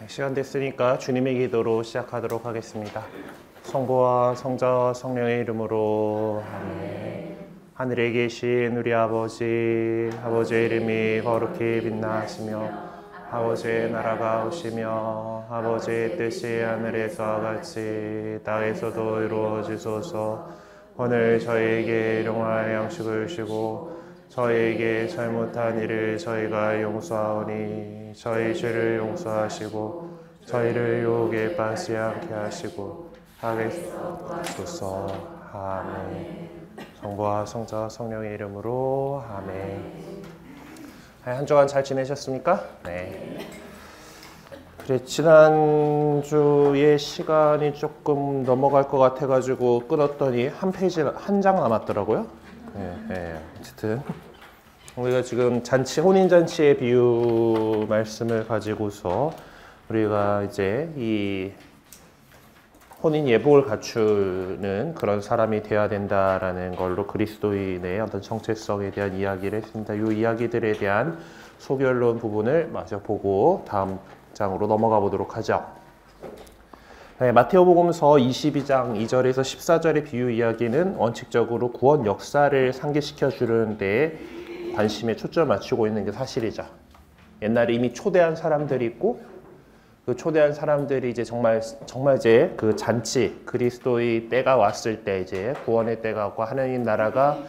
시간 됐으니까 주님의 기도로 시작하도록 하겠습니다. 성부와 성자와 성령의 이름으로 아멘. 하늘에 계신 우리 아버지의 이름이 거룩히 빛나시며 아버지의 나라가 오시며 아버지의 뜻이 하늘에서와 같이 땅에서도 이루어지소서. 오늘 저희에게 일용할 양식을 주시고 저희에게 잘못한 일을 저희가 용서하오니 저희 죄를 용서하시고 저희를 유혹에 빠지지 않게 하시고 악에서 구하소서. 아멘. 성부와 성자와 성령의 이름으로 아멘. 한 주간 잘 지내셨습니까? 네. 그래, 지난주에 시간이 조금 넘어갈 것 같아가지고 끊었더니 한 장 남았더라고요. 네. 어쨌든 우리가 지금 혼인잔치의 비유 말씀을 가지고서 우리가 이제 이 혼인 예복을 갖추는 그런 사람이 되어야 된다라는 걸로 그리스도인의 어떤 정체성에 대한 이야기를 했습니다. 이 이야기들에 대한 소결론 부분을 마저 보고 다음 장으로 넘어가 보도록 하죠. 네, 마테오복음서 22장 2절에서 14절의 비유 이야기는 원칙적으로 구원 역사를 상기시켜 주는 데에 관심에 초점을 맞추고 있는 게 사실이죠. 옛날에 이미 초대한 사람들이 있고 그 초대한 사람들이 이제 정말 이제 그 잔치 그리스도의 때가 왔을 때 이제 구원의 때가 왔고 하나님 나라가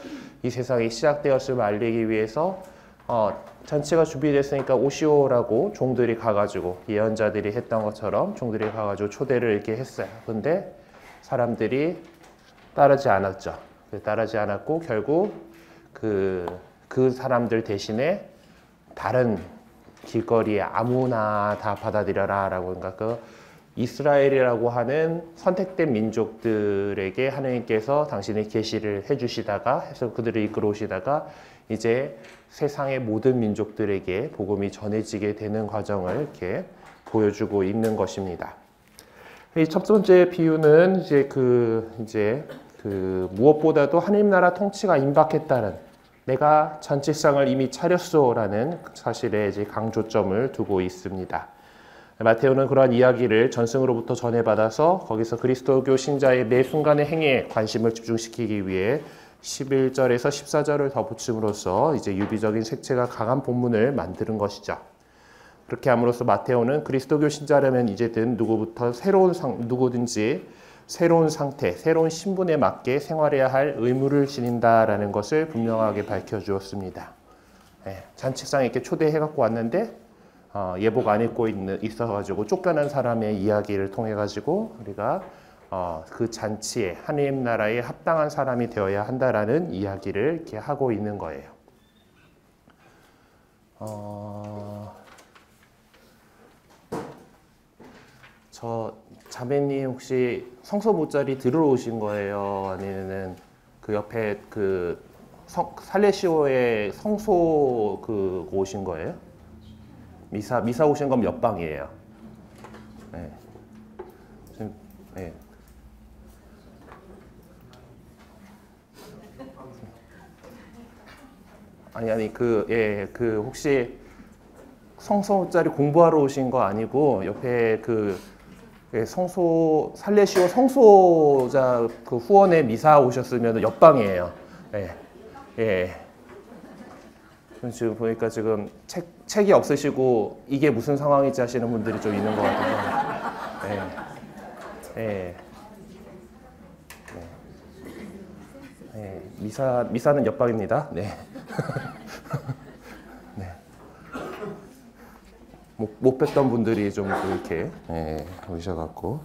이 세상에 시작되었음을 알리기 위해서 잔치가 준비됐으니까 오시오라고 종들이 가가지고 예언자들이 했던 것처럼 종들이 가가지고 초대를 이렇게 했어요. 근데 사람들이 따르지 않았죠. 따르지 않았고 결국 그 사람들 대신에 다른 길거리에 아무나 다 받아들여라 라고, 그러니까 그 이스라엘이라고 하는 선택된 민족들에게 하나님께서 당신의 계시를 해주시다가 해서 그들을 이끌어 오시다가 이제 세상의 모든 민족들에게 복음이 전해지게 되는 과정을 이렇게 보여주고 있는 것입니다. 이 첫 번째 비유는 이제 무엇보다도 하나님 나라 통치가 임박했다는, 내가 잔치상을 이미 차렸소라는 사실에 이제 강조점을 두고 있습니다. 마테오는 그러한 이야기를 전승으로부터 전해받아서 거기서 그리스도교 신자의 매 순간의 행위에 관심을 집중시키기 위해 11절에서 14절을 덧붙임으로써 이제 유비적인 색채가 강한 본문을 만드는 것이죠. 그렇게 함으로써 마테오는 그리스도교 신자라면 이제든 누구든지 새로운 상태, 새로운 신분에 맞게 생활해야 할 의무를 지닌다라는 것을 분명하게 밝혀주었습니다. 잔치상에 이렇게 초대해갖고 왔는데 예복 안 입고 있어가지고 쫓겨난 사람의 이야기를 통해가지고 우리가 그 잔치에 하나님 나라에 합당한 사람이 되어야 한다라는 이야기를 이렇게 하고 있는 거예요. 저 자매님 혹시 성서 모짜리 들으러 오신 거예요? 아니면은 그 옆에 그 살레시오의 성소 오신 거예요? 미사 오신 건 몇 방이에요? 네. 지금, 네. 아니 혹시 성서 모짜리 공부하러 오신 거 아니고 옆에 살레시오 성소자 후원에 미사 오셨으면 옆방이에요. 지금 보니까 지금 책이 없으시고 이게 무슨 상황이지 하시는 분들이 좀 있는 것 같아요. 미사는 옆방입니다. 네. 못 뵀던 분들이 좀 이렇게 오셔갖고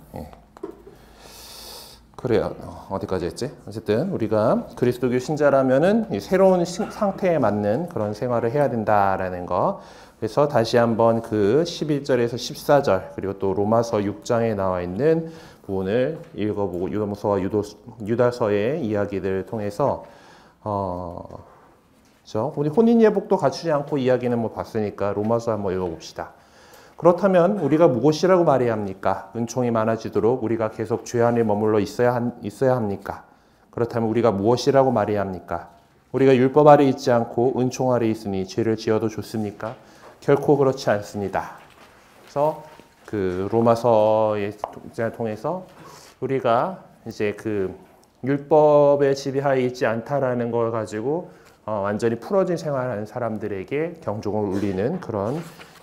그래요. 어디까지 했지? 어쨌든 우리가 그리스도교 신자라면은 새로운 상태에 맞는 그런 생활을 해야 된다라는 거. 그래서 다시 한번 그 11절에서 14절 그리고 또 로마서 6장에 나와 있는 부분을 읽어보고 유다서와 유다서의 이야기들을 통해서 우리 혼인 예복도 갖추지 않고 이야기는 봤으니까 로마서 한번 읽어봅시다. 그렇다면 우리가 무엇이라고 말해야 합니까? 은총이 많아지도록 우리가 계속 죄 안에 머물러 있어야 합니까? 그렇다면 우리가 무엇이라고 말해야 합니까? 우리가 율법 아래 있지 않고 은총 아래 있으니 죄를 지어도 좋습니까? 결코 그렇지 않습니다. 그래서 그 로마서에 통해서 우리가 이제 그 율법의 지배하에 있지 않다라는 걸 가지고 완전히 풀어진 생활하는 사람들에게 경종을 울리는 그런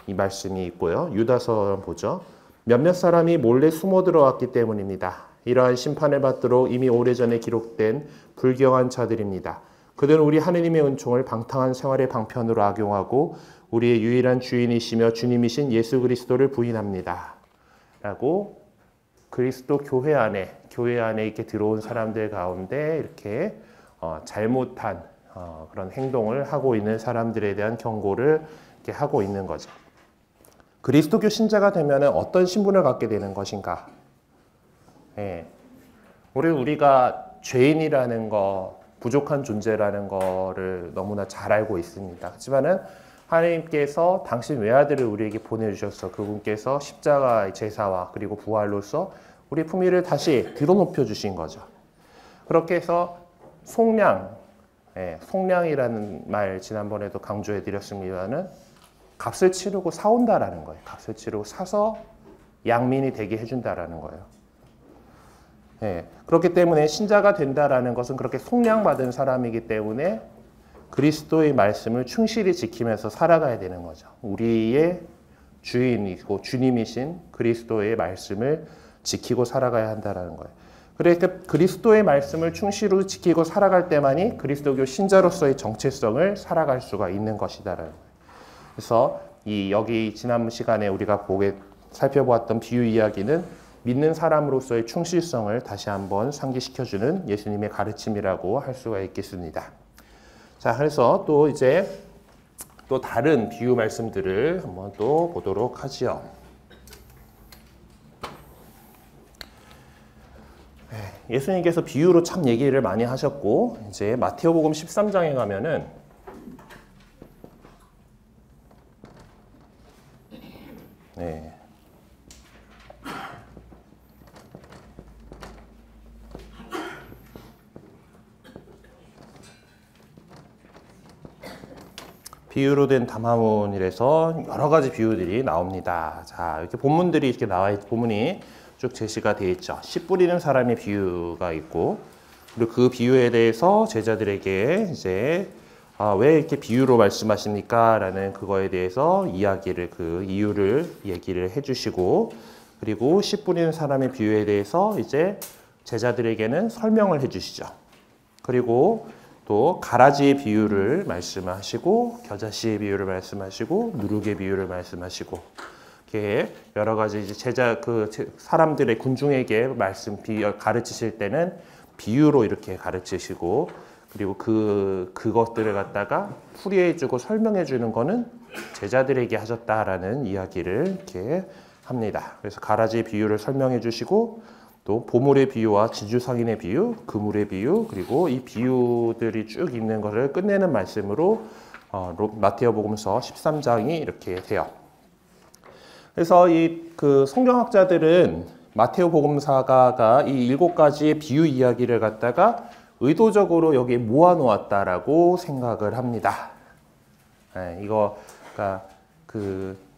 이 말씀이 있고요. 유다서 보죠. 몇몇 사람이 몰래 숨어 들어왔기 때문입니다. 이러한 심판을 받도록 이미 오래전에 기록된 불경한 자들입니다. 그들은 우리 하느님의 은총을 방탕한 생활의 방편으로 악용하고 우리의 유일한 주인이시며 주님이신 예수 그리스도를 부인합니다. 라고 그리스도 교회 안에 이렇게 들어온 사람들 가운데 이렇게 잘못한 그런 행동을 하고 있는 사람들에 대한 경고를 이렇게 하고 있는 거죠. 그리스도교 신자가 되면 어떤 신분을 갖게 되는 것인가? 예. 우리가 죄인이라는 거, 부족한 존재라는 거를 너무나 잘 알고 있습니다. 하지만은 하나님께서 당신 외아들을 우리에게 보내주셔서 그분께서 십자가의 제사와 그리고 부활로서 우리 품위를 다시 들어높여 주신 거죠. 그렇게 해서 속량이라는 말 지난번에도 강조해 드렸습니다는 값을 치르고 사온다라는 거예요. 값을 치르고 사서 양민이 되게 해준다라는 거예요. 그렇기 때문에 신자가 된다라는 것은 그렇게 속량받은 사람이기 때문에 그리스도의 말씀을 충실히 지키면서 살아가야 되는 거죠. 우리의 주인이고 주님이신 그리스도의 말씀을 지키고 살아가야 한다는 거예요. 그래서 그리스도의 말씀을 충실히 지키고 살아갈 때만이 그리스도교 신자로서의 정체성을 살아갈 수가 있는 것이다라는 거예요. 그래서 여기 지난 시간에 우리가 살펴보았던 비유 이야기는 믿는 사람으로서의 충실성을 다시 한번 상기시켜주는 예수님의 가르침이라고 할 수가 있겠습니다. 자, 그래서 또 이제 또 다른 비유 말씀들을 한번 또 보도록 하지요. 예수님께서 비유로 참 얘기를 많이 하셨고, 이제 마태오복음 13장에 가면은 비유로 된 담화문이라서 여러 가지 비유들이 나옵니다. 자, 이렇게 본문들이 이렇게 본문이 쭉 제시가 되어 있죠. 씨 뿌리는 사람의 비유가 있고, 그리고 그 비유에 대해서 제자들에게 이제 왜 이렇게 비유로 말씀하십니까? 라는 그거에 대해서 그 이유를 얘기를 해주시고, 그리고 씨 뿌리는 사람의 비유에 대해서 이제 제자들에게는 설명을 해주시죠. 그리고 또 가라지의 비유를 말씀하시고, 겨자씨의 비유를 말씀하시고, 누룩의 비유를 말씀하시고, 이렇게 여러 가지 이제 사람들의 군중에게 가르치실 때는 비유로 이렇게 가르치시고, 그리고 그것들을 갖다가 풀이해주고 설명해주는 거는 제자들에게 하셨다라는 이야기를 이렇게 합니다. 그래서 가라지의 비유를 설명해주시고, 또 보물의 비유와 진주상인의 비유, 그물의 비유, 그리고 이 비유들이 쭉 있는 것을 끝내는 말씀으로 마태복음서 13장이 이렇게 돼요. 그래서 그 성경학자들은 마태복음사가가 이 7가지의 비유 이야기를 갖다가 의도적으로 여기에 모아놓았다라고 생각을 합니다. 이거가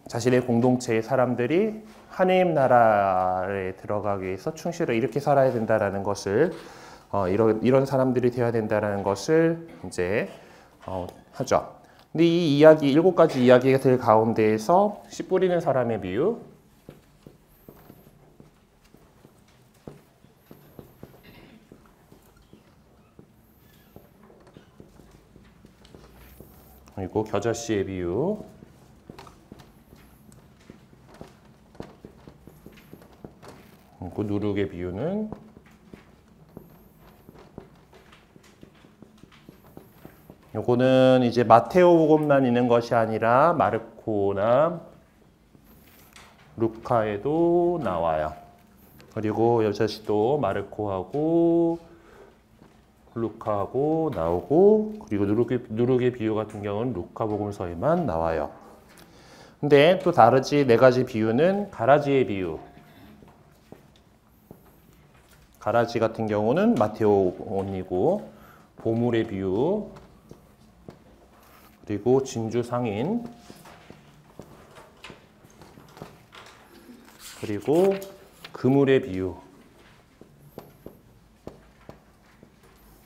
자신의 공동체의 사람들이 하나님 나라에 들어가기 위해서 충실히 이렇게 살아야 된다라는 것을 이런 사람들이 되어야 된다라는 것을 이제 하죠. 근데 이 이야기 7가지 이야기들 가운데에서 씨 뿌리는 사람의 비유, 그리고 겨자씨의 비유, 그리고 누룩의 비유는 요거는 이제 마테오복음만 있는 것이 아니라 마르코나 루카에도 나와요. 그리고 여자씨도 마르코하고 루카하고 나오고, 그리고 누룩의 비유 같은 경우는 루카복음서에만 나와요. 근데 또 다르지 4가지 비유는 가라지의 비유. 가라지 같은 경우는 마테오온이고, 보물의 비유, 그리고 진주상인, 그리고 그물의 비유.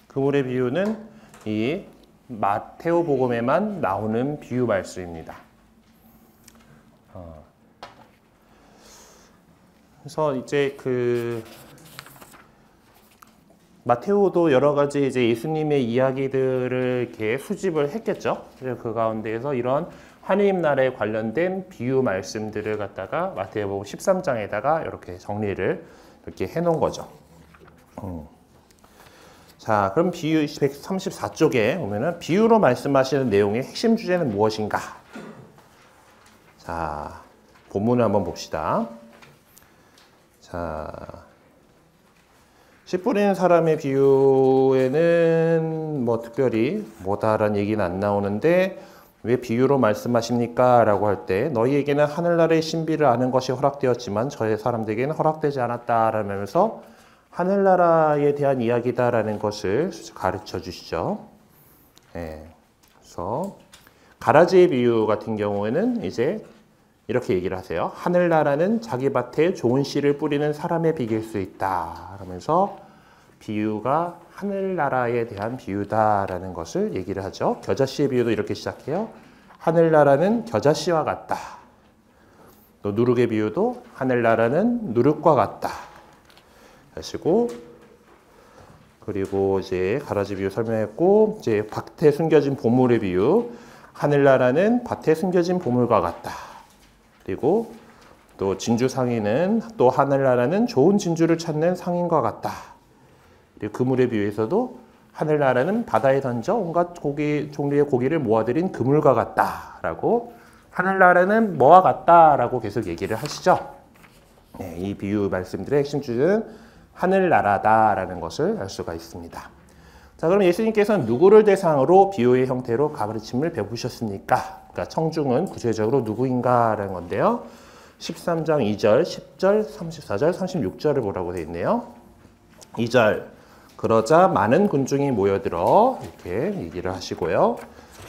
그물의 비유는 이 마테오 복음에만 나오는 비유 말씀입니다. 그래서 이제 마테오도 여러 가지 이제 예수님의 이야기들을 이렇게 수집을 했겠죠. 그래서 그 가운데에서 이런 하느님 나라에 관련된 비유 말씀들을 갖다가 마태복음 13장에다가 이렇게 정리를 이렇게 해놓은 거죠. 자, 그럼 비유 134쪽에 보면은 비유로 말씀하시는 내용의 핵심 주제는 무엇인가? 자, 본문을 한번 봅시다. 자, 씨 뿌리는 사람의 비유에는 뭐 특별히 뭐다라는 얘기는 안 나오는데 왜 비유로 말씀하십니까? 라고 할 때 너희에게는 하늘나라의 신비를 아는 것이 허락되었지만 저의 사람들에게는 허락되지 않았다라면서 하늘나라에 대한 이야기다라는 것을 가르쳐 주시죠. 네. 그래서 가라지의 비유 같은 경우에는 이제 이렇게 얘기를 하세요. 하늘나라는 자기 밭에 좋은 씨를 뿌리는 사람에 비길 수 있다. 그러면서 비유가 하늘나라에 대한 비유다라는 것을 얘기를 하죠. 겨자씨의 비유도 이렇게 시작해요. 하늘나라는 겨자씨와 같다. 또 누룩의 비유도 하늘나라는 누룩과 같다. 하시고 그리고 이제 가라지 비유 설명했고 이제 밭에 숨겨진 보물의 비유 하늘나라는 밭에 숨겨진 보물과 같다. 그리고 또 진주 상인은 또 하늘나라는 좋은 진주를 찾는 상인과 같다. 그리고 그물의 비유에서도 하늘나라는 바다에 던져 온갖 종류의 고기를 모아들인 그물과 같다라고 하늘나라는 뭐와 같다라고 계속 얘기를 하시죠. 네, 이 비유 말씀들의 핵심 주제는 하늘나라다라는 것을 알 수가 있습니다. 자, 그럼 예수님께서는 누구를 대상으로 비유의 형태로 가르침을 배우셨습니까? 그러니까 청중은 구체적으로 누구인가라는 건데요. 13장 2절, 10절, 34절, 36절을 보라고 되어 있네요. 2절 그러자 많은 군중이 모여들어 이렇게 얘기를 하시고요.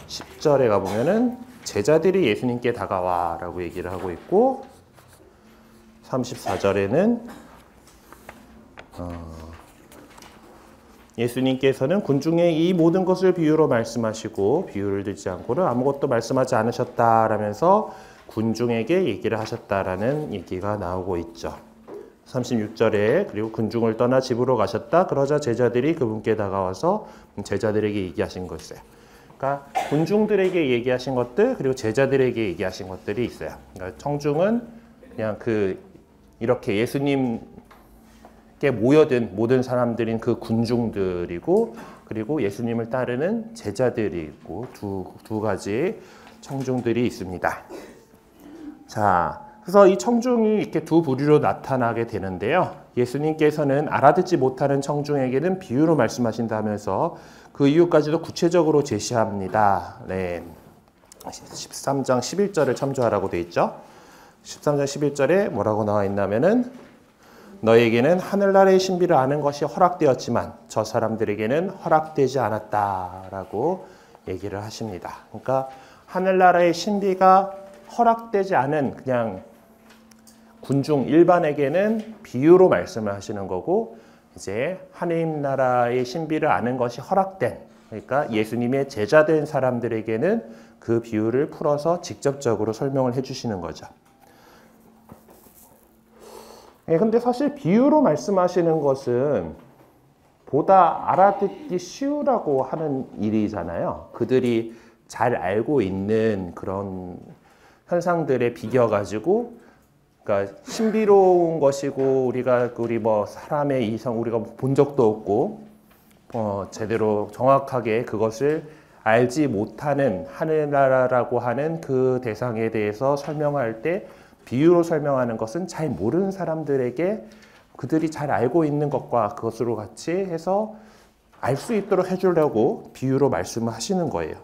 10절에 가보면은 제자들이 예수님께 다가와 라고 얘기를 하고 있고 34절에는 예수님께서는 군중의 이 모든 것을 비유로 말씀하시고 비유를 듣지 않고는 아무것도 말씀하지 않으셨다라면서 군중에게 얘기를 하셨다라는 얘기가 나오고 있죠. 36절에 그리고 군중을 떠나 집으로 가셨다. 그러자 제자들이 그분께 다가와서 제자들에게 얘기하신 거 있어요. 그러니까 군중들에게 얘기하신 것들 그리고 제자들에게 얘기하신 것들이 있어요. 그러니까 청중은 그냥 이렇게 예수님께 모여든 모든 사람들인 그 군중들이고 그리고 예수님을 따르는 제자들이고 두 가지 청중들이 있습니다. 자. 그래서 이 청중이 이렇게 두 부류로 나타나게 되는데요. 예수님께서는 알아듣지 못하는 청중에게는 비유로 말씀하신다면서 그 이유까지도 구체적으로 제시합니다. 네. 13장 11절을 참조하라고 되어 있죠. 13장 11절에 뭐라고 나와 있냐면은 너에게는 하늘나라의 신비를 아는 것이 허락되었지만 저 사람들에게는 허락되지 않았다라고 얘기를 하십니다. 그러니까 하늘나라의 신비가 허락되지 않은 그냥 군중 일반에게는 비유로 말씀을 하시는 거고 이제 하느님 나라의 신비를 아는 것이 허락된 그러니까 예수님의 제자된 사람들에게는 그 비유를 풀어서 직접적으로 설명을 해주시는 거죠. 근데 사실 비유로 말씀하시는 것은 보다 알아듣기 쉬우라고 하는 일이잖아요. 그들이 잘 알고 있는 그런 현상들에 비겨가지고 그러니까 신비로운 것이고 우리 뭐 사람의 이성 우리가 본 적도 없고 제대로 정확하게 그것을 알지 못하는 하늘나라라고 하는 그 대상에 대해서 설명할 때 비유로 설명하는 것은 잘 모르는 사람들에게 그들이 잘 알고 있는 것과 그것으로 같이 해서 알 수 있도록 해주려고 비유로 말씀을 하시는 거예요.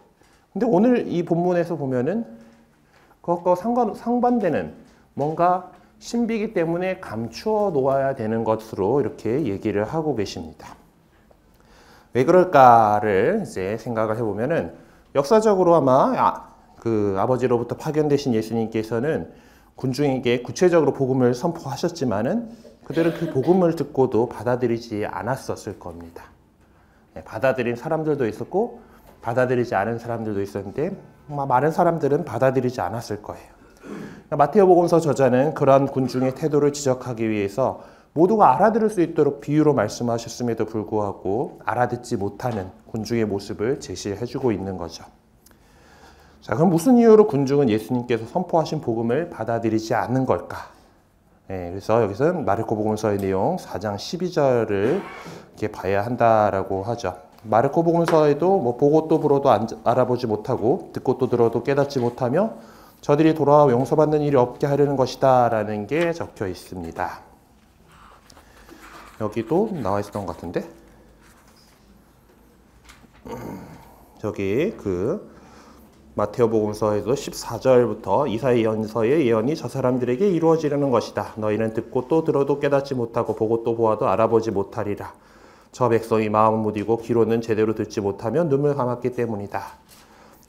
근데 오늘 이 본문에서 보면은 그것과 상반되는 뭔가 신비이기 때문에 감추어 놓아야 되는 것으로 이렇게 얘기를 하고 계십니다. 왜 그럴까를 이제 생각을 해보면은 역사적으로 아마 그 아버지로부터 파견되신 예수님께서는 군중에게 구체적으로 복음을 선포하셨지만은 그들은 그 복음을 듣고도 받아들이지 않았었을 겁니다. 받아들인 사람들도 있었고 받아들이지 않은 사람들도 있었는데 많은 사람들은 받아들이지 않았을 거예요. 마태오복음서 저자는 그런 군중의 태도를 지적하기 위해서 모두가 알아들을 수 있도록 비유로 말씀하셨음에도 불구하고 알아듣지 못하는 군중의 모습을 제시해주고 있는 거죠. 자, 그럼 무슨 이유로 군중은 예수님께서 선포하신 복음을 받아들이지 않는 걸까? 그래서 여기서는 마르코복음서의 내용 4장 12절을 이렇게 봐야 한다라고 하죠. 마르코복음서에도 뭐 보고 또 불어도 알아보지 못하고 듣고 또 들어도 깨닫지 못하며 저들이 돌아와 용서받는 일이 없게 하려는 것이다 라는 게 적혀 있습니다. 여기도 나와 있었던 것 같은데 저기 마테오복음서에도 14절부터 이사야 예언서의 예언이 저 사람들에게 이루어지려는 것이다. 너희는 듣고 또 들어도 깨닫지 못하고 보고 또 보아도 알아보지 못하리라. 저 백성이 마음은 무디고 귀로는 제대로 듣지 못하며 눈을 감았기 때문이다.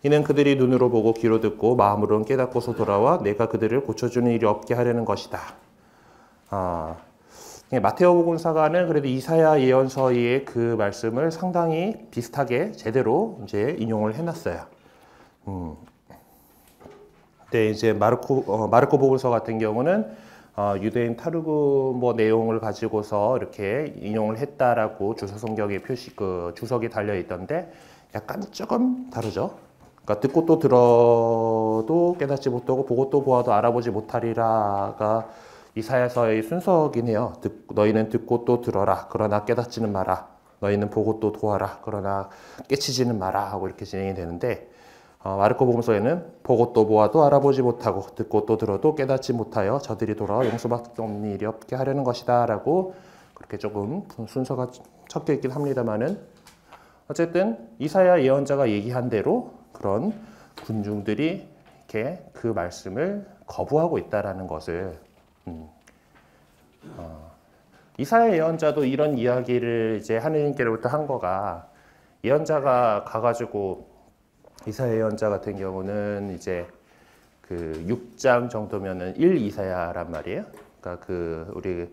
이는 그들이 눈으로 보고 귀로 듣고 마음으로는 깨닫고서 돌아와 내가 그들을 고쳐주는 일이 없게 하려는 것이다. 마테오복음서가는 그래도 이사야 예언서의 그 말씀을 상당히 비슷하게 제대로 이제 인용을 해놨어요. 근데 이제 마르코 복음서 같은 경우는 유대인 타르구 내용을 가지고서 이렇게 인용을 했다라고 주석 성경에 주석이 달려 있던데 약간 조금 다르죠. 그러니까 듣고 또 들어도 깨닫지 못하고 보고 또 보아도 알아보지 못하리라가 이사야서의 순서긴 해요. 너희는 듣고 또 들어라. 그러나 깨닫지는 마라. 너희는 보고 또 보아라. 그러나 깨치지는 마라. 하고 이렇게 진행이 되는데 마르코 복음서에는 보고 또 보아도 알아보지 못하고 듣고 또 들어도 깨닫지 못하여 저들이 돌아와 용서받는 일이 없게 하려는 것이다 라고 그렇게 조금 순서가 섞여 있긴 합니다만은 어쨌든 이사야 예언자가 얘기한 대로 그런 군중들이 이렇게 그 말씀을 거부하고 있다라는 것을 이사야 예언자도 이런 이야기를 이제 하느님께로부터 한 거가 예언자가 가가지고 이사야 예언자 같은 경우는 이제 그 6장 정도면은 1 이사야란 말이에요. 그러니까 우리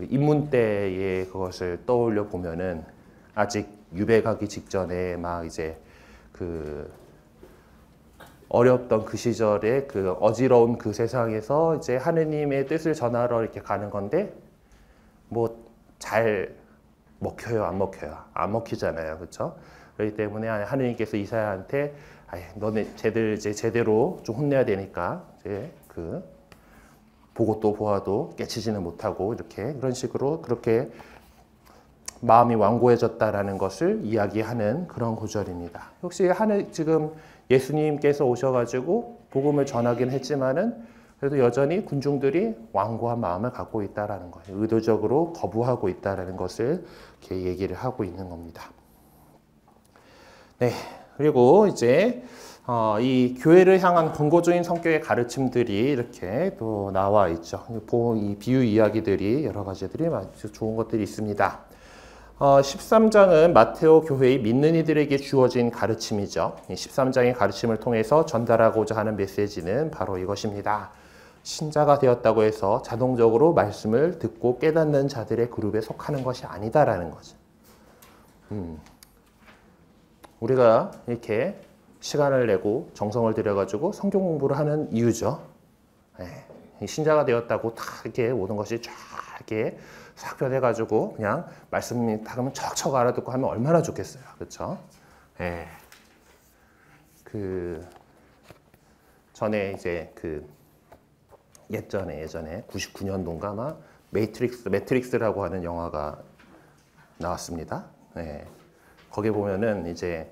입문 때의 그것을 떠올려 보면은 아직 유배가기 직전에 막 이제 어렵던 그 시절에 어지러운 그 세상에서 이제 하느님의 뜻을 전하러 이렇게 가는 건데 뭐 잘 먹혀요, 안 먹혀요? 안 먹히잖아요, 그렇죠? 그렇기 때문에 하느님께서 이사야한테 너네 쟤들 이제 제대로 좀 혼내야 되니까 이제 보고 또 보아도 깨치지는 못하고 이렇게 그런 식으로 그렇게 마음이 완고해졌다라는 것을 이야기하는 그런 구절입니다. 혹시 지금 예수님께서 오셔가지고 복음을 전하긴 했지만은 그래도 여전히 군중들이 완고한 마음을 갖고 있다라는 거예요. 의도적으로 거부하고 있다라는 것을 이렇게 얘기를 하고 있는 겁니다. 네, 그리고 이제 이 교회를 향한 권고적인 성격의 가르침들이 이렇게 또 나와 있죠. 이 비유 이야기들이 여러 가지들이 아주 좋은 것들이 있습니다. 13장은 마테오 교회의 믿는 이들에게 주어진 가르침이죠. 13장의 가르침을 통해서 전달하고자 하는 메시지는 바로 이것입니다. 신자가 되었다고 해서 자동적으로 말씀을 듣고 깨닫는 자들의 그룹에 속하는 것이 아니다라는 거죠. 우리가 이렇게 시간을 내고 정성을 들여가지고 성경 공부를 하는 이유죠. 신자가 되었다고 다 이렇게 모든 것이 쫙 이렇게 싹 변해가지고 그냥 말씀이 다 그러면 척척 알아듣고 하면 얼마나 좋겠어요. 그렇죠? 전에 이제 예전에 99년도인가 아마 매트릭스라고 하는 영화가 나왔습니다. 거기 보면은 이제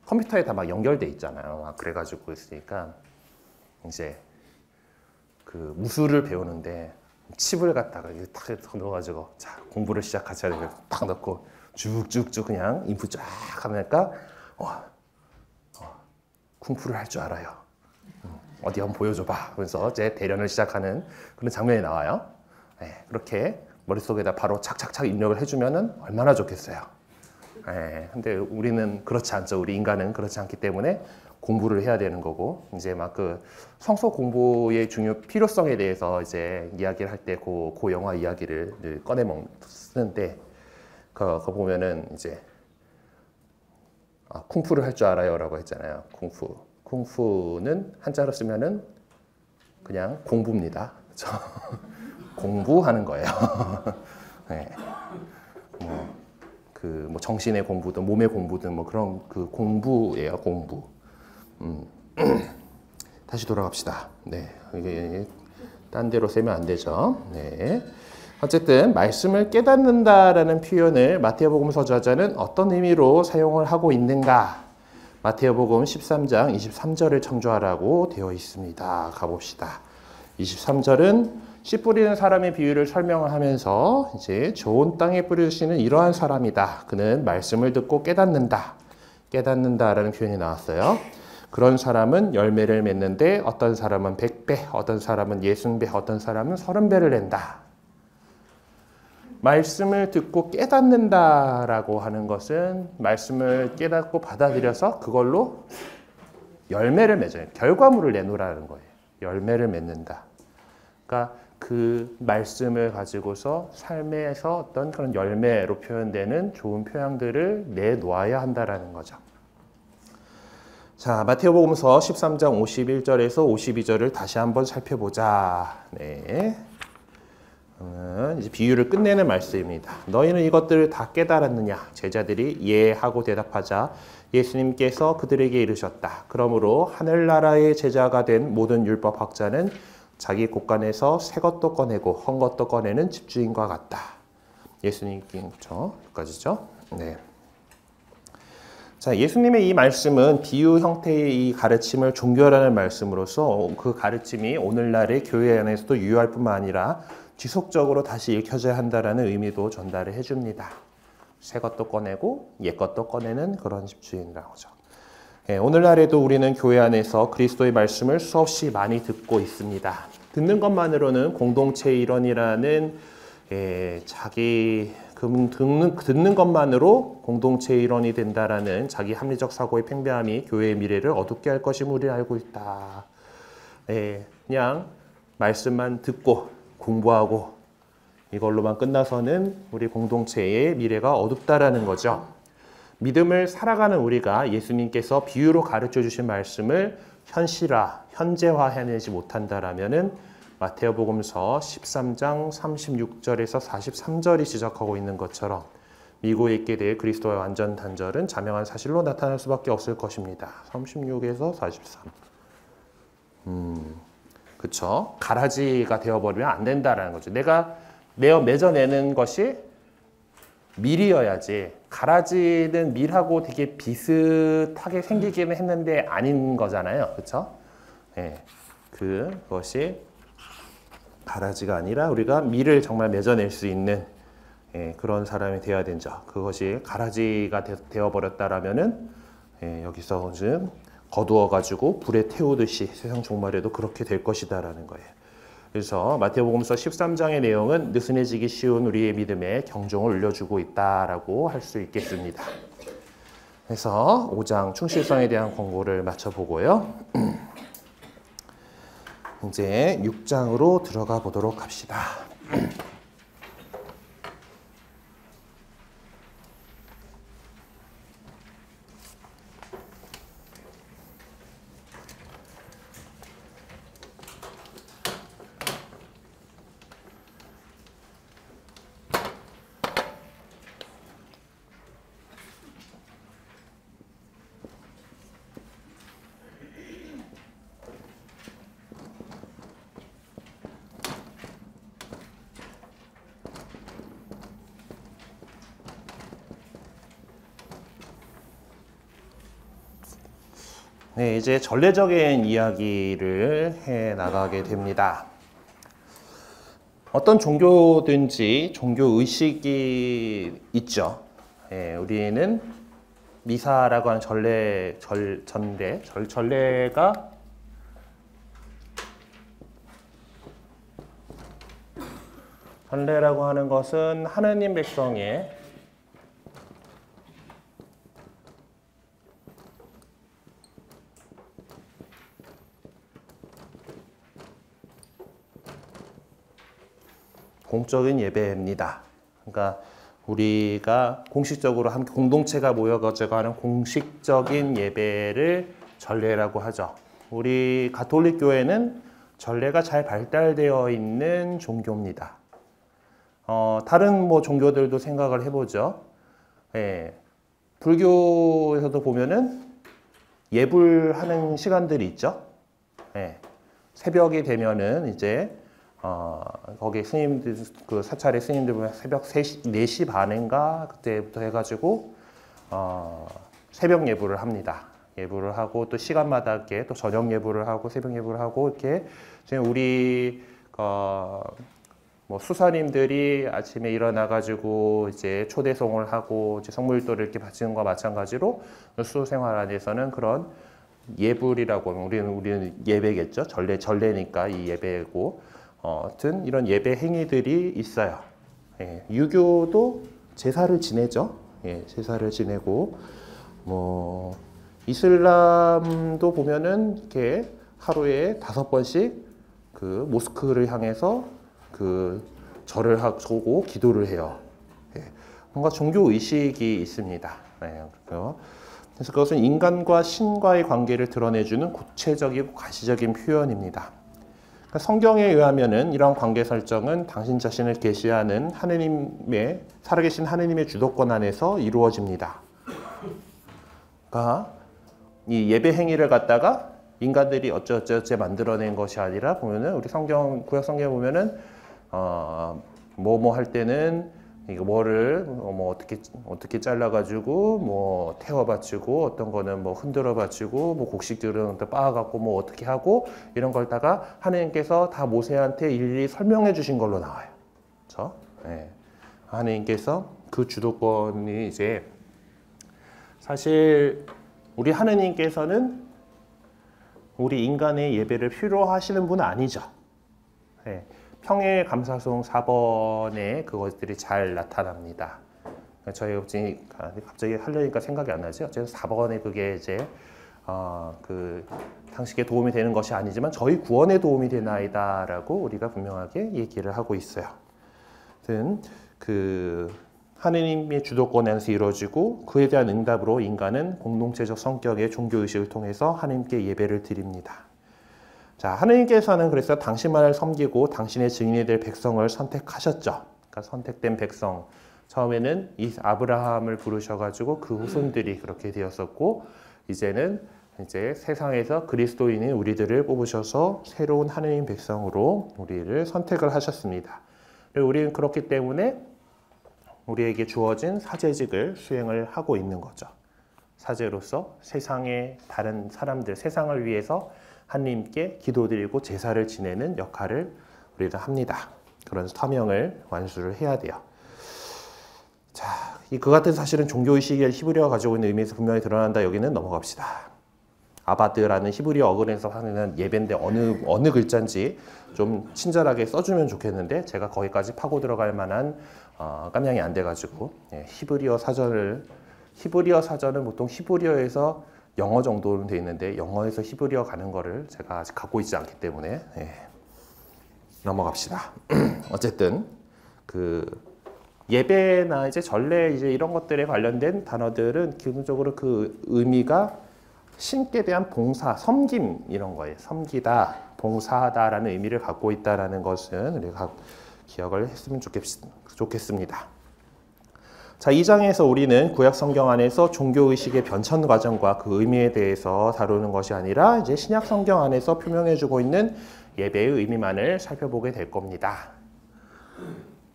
컴퓨터에 다 막 연결돼 있잖아요. 막 그래가지고 있으니까 이제 무술을 배우는데 칩을 갖다가 탁 넣어가지고 자 공부를 시작하자 이렇게 딱 넣고 쭉쭉쭉 그냥 인풋 쫙 하니까 쿵푸를 할 줄 알아요. 어디 한번 보여줘봐. 그래서 이제 대련을 시작하는 그런 장면이 나와요. 그렇게 머릿속에다 바로 착착착 입력을 해주면은 얼마나 좋겠어요. 근데 우리는 그렇지 않죠. 우리 인간은 그렇지 않기 때문에 공부를 해야 되는 거고, 이제 막 그 성서 공부의 중요 필요성에 대해서 이제 이야기를 할 때 그 영화 이야기를 늘 꺼내 쓰는데, 그거 보면은 이제 쿵푸를 할 줄 알아요라고 했잖아요. 쿵푸. 쿵푸는 한자로 쓰면은 그냥 공부입니다. 공부하는 거예요. 네. 뭐 정신의 공부든 몸의 공부든 뭐 그런 그 공부예요. 공부. 다시 돌아갑시다. 네, 이게 딴 데로 쓰면 안 되죠. 네. 어쨌든 말씀을 깨닫는다라는 표현을 마태복음서 저자는 어떤 의미로 사용을 하고 있는가? 마태복음 13장 23절을 청조하라고 되어 있습니다. 가봅시다. 23절은 씨 뿌리는 사람의 비유를 설명을 하면서 이제 좋은 땅에 뿌리시는 이러한 사람이다. 그는 말씀을 듣고 깨닫는다. 깨닫는다라는 표현이 나왔어요. 그런 사람은 열매를 맺는데 어떤 사람은 100배, 어떤 사람은 60배, 어떤 사람은 30배를 낸다. 말씀을 듣고 깨닫는다라고 하는 것은 말씀을 깨닫고 받아들여서 그걸로 열매를 맺어요. 결과물을 내놓으라는 거예요. 열매를 맺는다. 그러니까 그 말씀을 가지고서 삶에서 어떤 그런 열매로 표현되는 좋은 표현들을 내놓아야 한다라는 거죠. 자, 마태복음서 13장 51절에서 52절을 다시 한번 살펴보자. 네. 이제 비유를 끝내는 말씀입니다. 너희는 이것들을 다 깨달았느냐? 제자들이 예 하고 대답하자 예수님께서 그들에게 이르셨다. 그러므로 하늘나라의 제자가 된 모든 율법학자는 자기 곳간에서 새 것도 꺼내고 헌 것도 꺼내는 집주인과 같다. 예수님께서 여기까지죠. 네. 자, 예수님의 이 말씀은 비유 형태의 이 가르침을 종결하는 말씀으로서 그 가르침이 오늘날의 교회 안에서도 유효할 뿐만 아니라 지속적으로 다시 읽혀져야 한다는 의미도 전달을 해줍니다. 새 것도 꺼내고 옛 것도 꺼내는 그런 집주인이라고 하죠. 예, 오늘날에도 우리는 교회 안에서 그리스도의 말씀을 수없이 많이 듣고 있습니다. 듣는 것만으로는 공동체의 일원이라는 듣는 것만으로 공동체의 일원이 된다라는 자기 합리적 사고의 팽배함이 교회의 미래를 어둡게 할 것임을 우리는 알고 있다. 그냥 말씀만 듣고 공부하고 이걸로만 끝나서는 우리 공동체의 미래가 어둡다라는 거죠. 믿음을 살아가는 우리가 예수님께서 비유로 가르쳐 주신 말씀을 현재화해내지 못한다라면은 마태복음서 13장 36절에서 43절이 지적하고 있는 것처럼 미국에 있게 될 그리스도의 완전 단절은 자명한 사실로 나타날 수밖에 없을 것입니다. 36에서 43. 그쵸? 가라지가 되어버리면 안 된다라는 거죠. 내가 맺어내는 것이 밀이어야지. 가라지는 밀하고 되게 비슷하게 생기기는 했는데 아닌 거잖아요. 그쵸? 네. 그것이 가라지가 아니라 우리가 밀을 정말 맺어낼 수 있는 그런 사람이 되어야 된다. 그것이 가라지가 되어버렸다라면은 여기서 좀 거두어가지고 불에 태우듯이 세상 종말에도 그렇게 될 것이다라는 거예요. 그래서 마태복음서 13장의 내용은 느슨해지기 쉬운 우리의 믿음에 경종을 울려주고 있다라고 할 수 있겠습니다. 그래서 5장 충실성에 대한 권고를 마쳐보고요. 이제 6장으로 들어가 보도록 합시다. 네, 이제 전례적인 이야기를 해 나가게 됩니다. 어떤 종교든지 종교 의식이 있죠. 예, 우리는 미사라고 하는 전례가 전례라고 하는 것은 하느님 백성의 공적인 예배입니다. 그러니까 우리가 공식적으로 함께 공동체가 모여가지고 하는 공식적인 예배를 전례라고 하죠. 우리 가톨릭 교회는 전례가 잘 발달되어 있는 종교입니다. 다른 뭐 종교들도 생각을 해보죠. 예, 불교에서도 보면은 예불하는 시간들이 있죠. 예, 새벽이 되면은 이제 거기 스님들, 그 사찰의 스님들 보면 새벽 3시, 4시 반인가 그때부터 해가지고 새벽 예불을 합니다. 예불을 하고 또 시간마다 이렇게 또 저녁 예불을 하고 새벽 예불을 하고 이렇게 지금 우리 뭐 수사님들이 아침에 일어나가지고 이제 초대송을 하고 이제 성물도를 이렇게 바치는 것과 마찬가지로 수생활 안에서는 그런 예불이라고 우리는 예배겠죠. 전례니까 이 예배고 하여튼 이런 예배 행위들이 있어요. 예, 유교도 제사를 지내죠. 예, 제사를 지내고 뭐 이슬람도 보면은 이렇게 하루에 5번씩 그 모스크를 향해서 그 절을 하고 기도를 해요. 예, 뭔가 종교 의식이 있습니다. 예, 그래서 그것은 인간과 신과의 관계를 드러내주는 구체적이고 가시적인 표현입니다. 그러니까 성경에 의하면은 이러한 관계 설정은 당신 자신을 계시하는 하느님의 살아계신 하느님의 주도권 안에서 이루어집니다. 그러니까 이 예배 행위를 갖다가 인간들이 어쩌어쩌 만들어낸 것이 아니라 보면은 우리 구약 성경에 보면은 뭐뭐 할 때는 이거 뭐를 뭐 어떻게 잘라가지고 뭐 태워 바치고 어떤 거는 뭐 흔들어 바치고 뭐 곡식들은 빻아갖고 뭐 어떻게 하고 이런 걸다가 하느님께서 다 모세한테 일일이 설명해 주신 걸로 나와요. 그렇죠? 네. 하느님께서 그 주도권이 이제 사실 우리 하느님께서는 우리 인간의 예배를 필요로 하시는 분은 아니죠. 네. 평일 감사송 4번에 그것들이 잘 나타납니다. 저희 갑자기 하려니까 생각이 안 나지. 어쨌든 4번에 그게 이제 그 당신께 도움이 되는 것이 아니지만 저희 구원에 도움이 되나이다라고 우리가 분명하게 얘기를 하고 있어요. 아무튼 그 하느님의 주도권에서 이루어지고 그에 대한 응답으로 인간은 공동체적 성격의 종교의식을 통해서 하느님께 예배를 드립니다. 자, 하느님께서는 그래서 당신만을 섬기고 당신의 증인이 될 백성을 선택하셨죠. 그러니까 선택된 백성. 처음에는 이 아브라함을 부르셔가지고 그 후손들이 그렇게 되었었고, 이제는 이제 세상에서 그리스도인인 우리들을 뽑으셔서 새로운 하느님 백성으로 우리를 선택을 하셨습니다. 그리고 우리는 그렇기 때문에 우리에게 주어진 사제직을 수행을 하고 있는 거죠. 사제로서 세상의 다른 사람들, 세상을 위해서 하느님께 기도드리고 제사를 지내는 역할을 우리가 합니다. 그런 사명을 완수를 해야 돼요. 자, 그 같은 사실은 종교의식이 히브리어가 가지고 있는 의미에서 분명히 드러난다. 여기는 넘어갑시다. 아바드라는 히브리어 어근에서 하는 예배인데 어느 글자인지 좀 친절하게 써주면 좋겠는데 제가 거기까지 파고 들어갈 만한 깜냥이 안 돼가지고 히브리어 사전은 보통 히브리어에서 영어 정도는 돼 있는데 영어에서 히브리어 가는 거를 제가 아직 갖고 있지 않기 때문에 넘어갑시다. 어쨌든 그 예배나 이제 전례 이제 이런 것들에 관련된 단어들은 기본적으로 그 의미가 신께 대한 봉사, 섬김 이런 거예요. 섬기다, 봉사하다라는 의미를 갖고 있다라는 것은 우리가 기억을 했으면 좋겠습니다. 자, 이 장에서 우리는 구약 성경 안에서 종교의식의 변천 과정과 그 의미에 대해서 다루는 것이 아니라 이제 신약 성경 안에서 표명해주고 있는 예배의 의미만을 살펴보게 될 겁니다.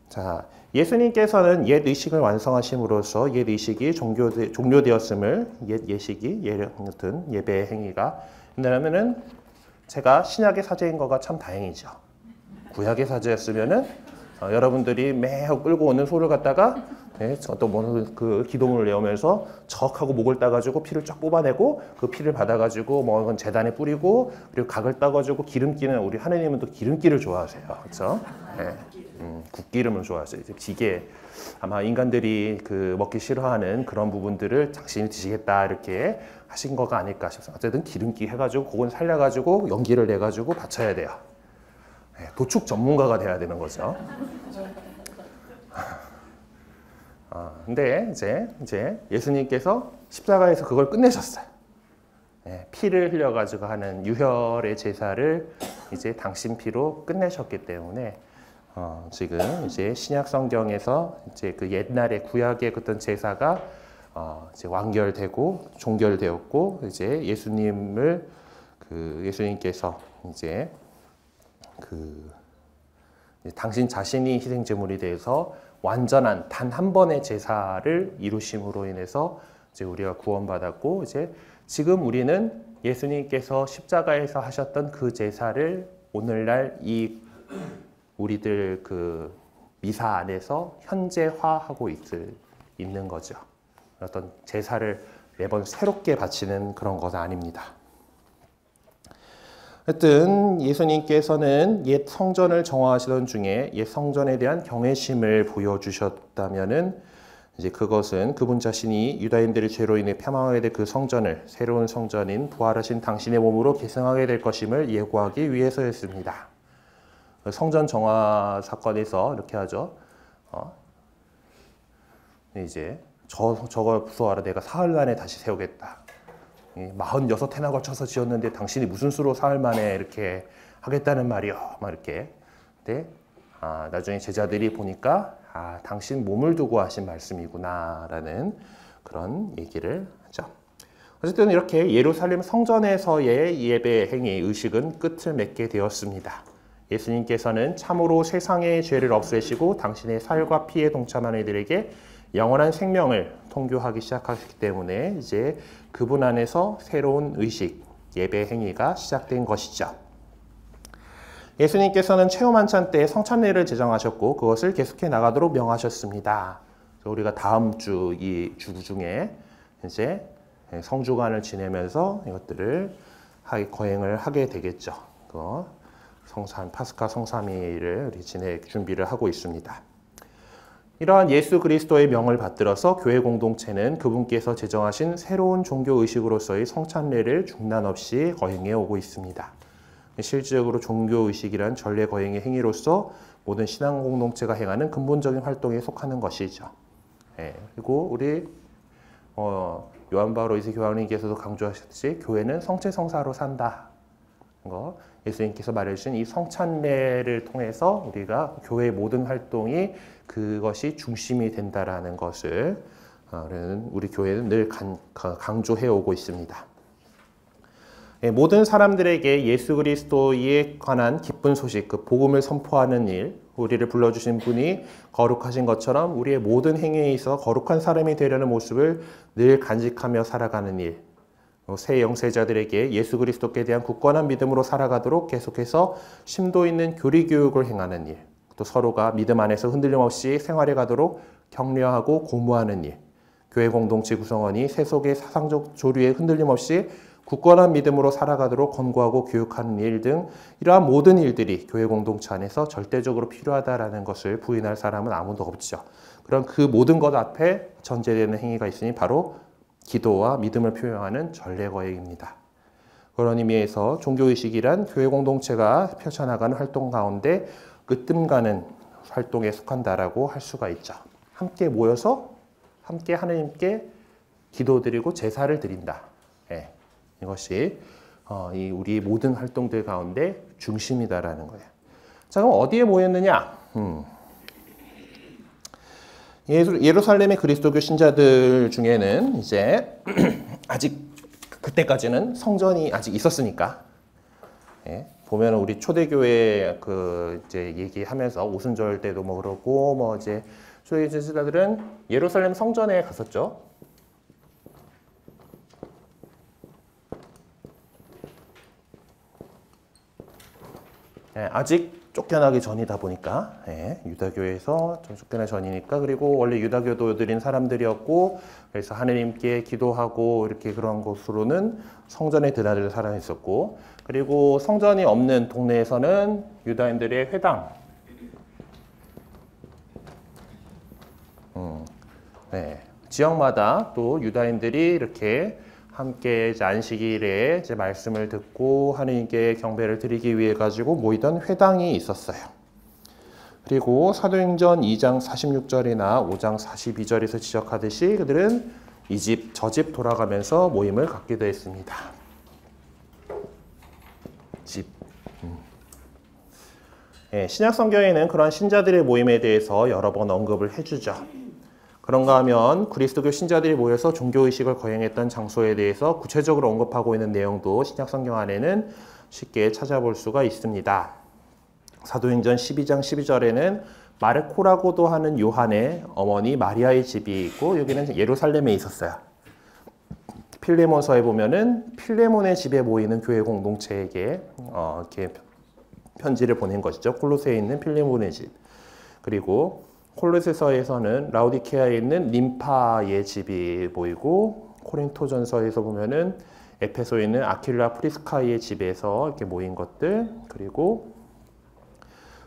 자, 예수님께서는 옛 의식을 완성하심으로써 옛 의식이 종료되었음을 아무튼 예배 행위가 왜냐하면은 제가 신약의 사제인 거가 참 다행이죠. 구약의 사제였으면은 여러분들이 매우 끌고 오는 소를 갖다가 어떤 그 기도문을 내오면서 척하고 목을 따가지고 피를 쫙 뽑아내고 그 피를 받아가지고 뭐 제단에 뿌리고 그리고 각을 따가지고 기름기는 우리 하느님은 또 기름기를 좋아하세요, 그렇죠? 국기름을 좋아하세요. 기계 아마 인간들이 그 먹기 싫어하는 그런 부분들을 당신이 드시겠다 이렇게 하신 거가 아닐까 싶습니다. 어쨌든 기름기 해가지고 그건 살려가지고 연기를 내가지고 바쳐야 돼요. 도축 전문가가 돼야 되는 거죠. 근데 이제 예수님께서 십자가에서 그걸 끝내셨어요. 피를 흘려가지고 하는 유혈의 제사를 이제 당신 피로 끝내셨기 때문에 지금 이제 신약 성경에서 이제 그 옛날에 구약의 어떤 제사가 이제 완결되고 종결되었고 이제 예수님께서 이제 당신 자신이 희생 제물이 되어서 완전한 단 한 번의 제사를 이루심으로 인해서 이제 우리가 구원받았고 이제 지금 우리는 예수님께서 십자가에서 하셨던 그 제사를 오늘날 우리들 그 미사 안에서 현재화하고 있는 거죠. 어떤 제사를 매번 새롭게 바치는 그런 것은 아닙니다. 하여튼 예수님께서는 옛 성전을 정화하시던 중에 옛 성전에 대한 경외심을 보여주셨다면은 이제 그것은 그분 자신이 유다인들의 죄로 인해 폐망하게 될 그 성전을 새로운 성전인 부활하신 당신의 몸으로 계승하게 될 것임을 예고하기 위해서였습니다. 성전 정화 사건에서 이렇게 하죠. 이제 저걸 부숴와라, 내가 사흘 만에 다시 세우겠다. 46해나 걸쳐서 지었는데 당신이 무슨 수로 사흘 만에 이렇게 하겠다는 말이요. 막 이렇게. 근데 나중에 제자들이 보니까 당신 몸을 두고 하신 말씀이구나라는 그런 얘기를 하죠. 어쨌든 이렇게 예루살렘 성전에서의 예배 행위 의식은 끝을 맺게 되었습니다. 예수님께서는 참으로 세상의 죄를 없애시고 당신의 살과 피에 동참한 이들에게 영원한 생명을 통교하기 시작하셨기 때문에 이제 그분 안에서 새로운 의식, 예배 행위가 시작된 것이죠. 예수님께서는 최후 만찬 때 성찬례를 제정하셨고 그것을 계속해 나가도록 명하셨습니다. 우리가 다음 주 이 주 중에 이제 성주간을 지내면서 이것들을 거행을 하게 되겠죠. 파스카 성삼위를 우리 준비를 하고 있습니다. 이러한 예수 그리스도의 명을 받들어서 교회 공동체는 그분께서 제정하신 새로운 종교 의식으로서의 성찬례를 중단 없이 거행해 오고 있습니다. 실질적으로 종교 의식이란 전례 거행의 행위로서 모든 신앙 공동체가 행하는 근본적인 활동에 속하는 것이죠. 그리고 우리 요한 바오로 2세 교황님께서도 강조하셨듯이 교회는 성체성사로 산다. 예수님께서 말해주신 이 성찬례를 통해서 우리가 교회의 모든 활동이 그것이 중심이 된다라는 것을 우리 교회는 늘 강조해 오고 있습니다. 모든 사람들에게 예수 그리스도에 관한 기쁜 소식, 그 복음을 선포하는 일, 우리를 불러주신 분이 거룩하신 것처럼 우리의 모든 행위에 있어 거룩한 사람이 되려는 모습을 늘 간직하며 살아가는 일, 새 영세자들에게 예수 그리스도께 대한 굳건한 믿음으로 살아가도록 계속해서 심도 있는 교리 교육을 행하는 일, 또 서로가 믿음 안에서 흔들림 없이 생활해 가도록 격려하고 고무하는 일, 교회 공동체 구성원이 세속의 사상적 조류에 흔들림 없이 굳건한 믿음으로 살아가도록 권고하고 교육하는 일 등 이러한 모든 일들이 교회 공동체 안에서 절대적으로 필요하다라는 것을 부인할 사람은 아무도 없죠. 그런 그 모든 것 앞에 전제되는 행위가 있으니 바로 기도와 믿음을 표명하는 전례 거행입니다. 그런 의미에서 종교의식이란 교회 공동체가 펼쳐나가는 활동 가운데 으뜸가는 활동에 속한다라고 할 수가 있죠. 함께 모여서 함께 하나님께 기도드리고 제사를 드린다. 이것이 우리 모든 활동들 가운데 중심이다라는 거예요. 자, 그럼 어디에 모였느냐? 예루살렘의 그리스도교 신자들 중에는 이제 아직 그때까지는 성전이 아직 있었으니까 보면 우리 초대교회 이제 얘기하면서 오순절 때도 뭐 그러고 이제 초대교회 신자들은 예루살렘 성전에 갔었죠. 아직 쫓겨나기 전이다 보니까 유다교에서 좀 쫓겨나기 전이니까 그리고 원래 유다교도들인 사람들이었고 그래서 하느님께 기도하고 이렇게 그런 곳으로는 성전에 드나들 사람이 있었고 그리고 성전이 없는 동네에서는 유다인들의 회당 지역마다 또 유다인들이 이렇게 함께 이제 안식일에 이제 말씀을 듣고 하느님께 경배를 드리기 위해 가지고 모이던 회당이 있었어요. 그리고 사도행전 2장 46절이나 5장 42절에서 지적하듯이 그들은 이 집 저 집 돌아가면서 모임을 갖기도 했습니다. 집. 예, 신약 성경에는 그러한 신자들의 모임에 대해서 여러 번 언급을 해주죠. 그런가 하면 그리스도교 신자들이 모여서 종교의식을 거행했던 장소에 대해서 구체적으로 언급하고 있는 내용도 신약 성경 안에는 쉽게 찾아볼 수가 있습니다. 사도행전 12장 12절에는 마르코라고도 하는 요한의 어머니 마리아의 집이 있고 여기는 예루살렘에 있었어요. 필레몬서에 보면은 필레몬의 집에 모이는 교회 공동체에게 이렇게 편지를 보낸 것이죠. 콜로세에 있는 필레몬의 집. 그리고 콜로세서에서는 라우디케아에 있는 림파의 집이 보이고 코린토전서에서 보면은 에페소에 있는 아킬라 프리스카의 집에서 이렇게 모인 것들, 그리고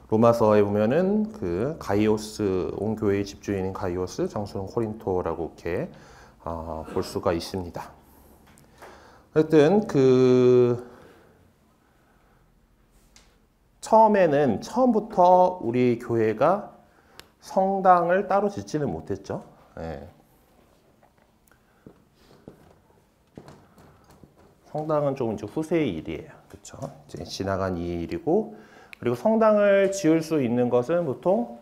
로마서에 보면은 그 가이오스 온 교회의 집주인인 가이오스, 장소는 코린토라고 이렇게 볼 수가 있습니다. 하여튼 처음부터 우리 교회가 성당을 따로 짓지는 못했죠. 예. 성당은 조금 이제 후세의 일이에요. 그렇죠? 이제 지나간 이 일이고, 그리고 성당을 지을 수 있는 것은 보통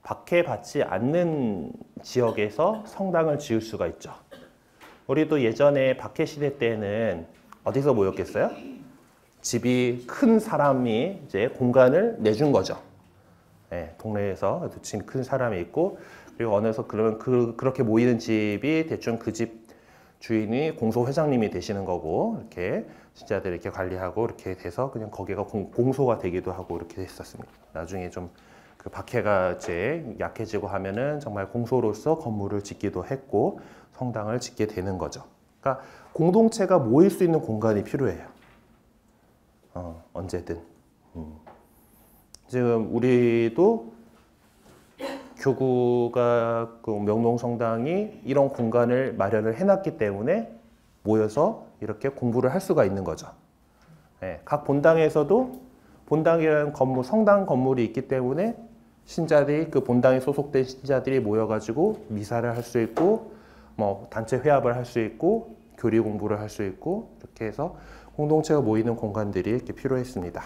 박해받지 않는 지역에서 성당을 지을 수가 있죠. 우리도 예전에 박해 시대 때는 어디서 모였겠어요? 집이 큰 사람이 이제 공간을 내준 거죠. 네, 동네에서 집이 큰 사람이 있고, 그리고 어느서 그러면 그렇게 모이는 집이 대충 그 집 주인이 공소 회장님이 되시는 거고, 이렇게 신자들 이렇게 관리하고 이렇게 돼서 그냥 거기가 공소가 되기도 하고 이렇게 됐었습니다. 나중에 좀 그 박해가 이제 약해지고 하면은 정말 공소로서 건물을 짓기도 했고 성당을 짓게 되는 거죠. 그러니까 공동체가 모일 수 있는 공간이 필요해요. 언제든. 지금 우리도 교구가 그 명동성당이 이런 공간을 마련을 해놨기 때문에 모여서 이렇게 공부를 할 수가 있는 거죠. 네, 각 본당에서도 본당이라는 건물, 성당 건물이 있기 때문에 신자들이 그 본당에 소속된 신자들이 모여가지고 미사를 할 수 있고, 뭐 단체 회합을 할 수 있고, 교리 공부를 할 수 있고, 이렇게 해서 공동체가 모이는 공간들이 이렇게 필요했습니다.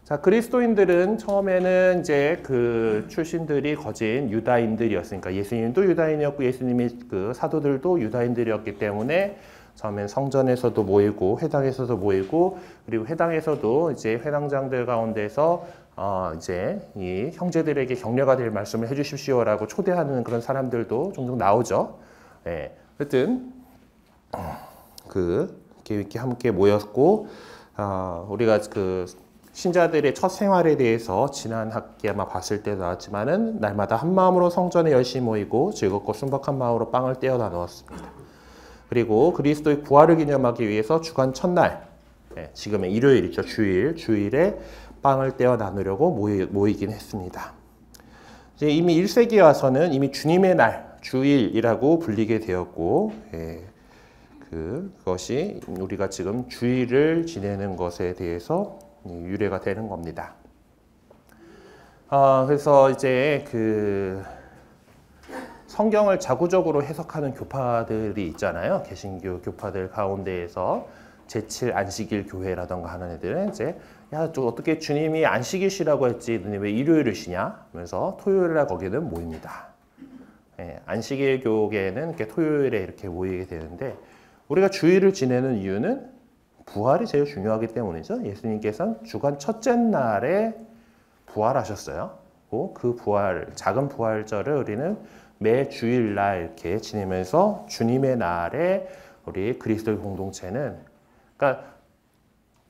자, 그리스도인들은 처음에는 이제 그 출신들이 거진 유다인들이었으니까 예수님도 유다인이었고 예수님의 그 사도들도 유다인들이었기 때문에 처음엔 성전에서도 모이고 회당에서도 모이고, 그리고 회당에서도 이제 회당장들 가운데서 이제 이 형제들에게 격려가 될 말씀을 해주십시오라고 초대하는 그런 사람들도 종종 나오죠. 네, 하여튼 이렇게 함께 모였고, 우리가 그 신자들의 첫 생활에 대해서 지난 학기 아마 봤을 때도 나왔지만은 날마다 한 마음으로 성전에 열심히 모이고 즐겁고 순박한 마음으로 빵을 떼어 나누었습니다. 그리고 그리스도의 부활을 기념하기 위해서 주간 첫날, 지금은 일요일이죠. 주일에 빵을 떼어 나누려고 모이긴 했습니다. 이제 이미 1세기에 와서는 이미 주님의 날, 주일이라고 불리게 되었고, 그것이 우리가 지금 주일을 지내는 것에 대해서 유래가 되는 겁니다. 그래서 이제 그 성경을 자구적으로 해석하는 교파들이 있잖아요. 개신교 교파들 가운데에서 제7 안식일 교회라던가 하는 애들은 이제 좀 어떻게 주님이 안식일 쉬라고 했지 너네 왜 일요일을 쉬냐 하면서 토요일날 거기는 모입니다. 안식일 교계는 이렇게 토요일에 이렇게 모이게 되는데, 우리가 주일을 지내는 이유는 부활이 제일 중요하기 때문이죠. 예수님께서는 주간 첫째 날에 부활하셨어요. 그 부활, 작은 부활절을 우리는 매 주일날 이렇게 지내면서 주님의 날에 우리 그리스도의 공동체는, 그러니까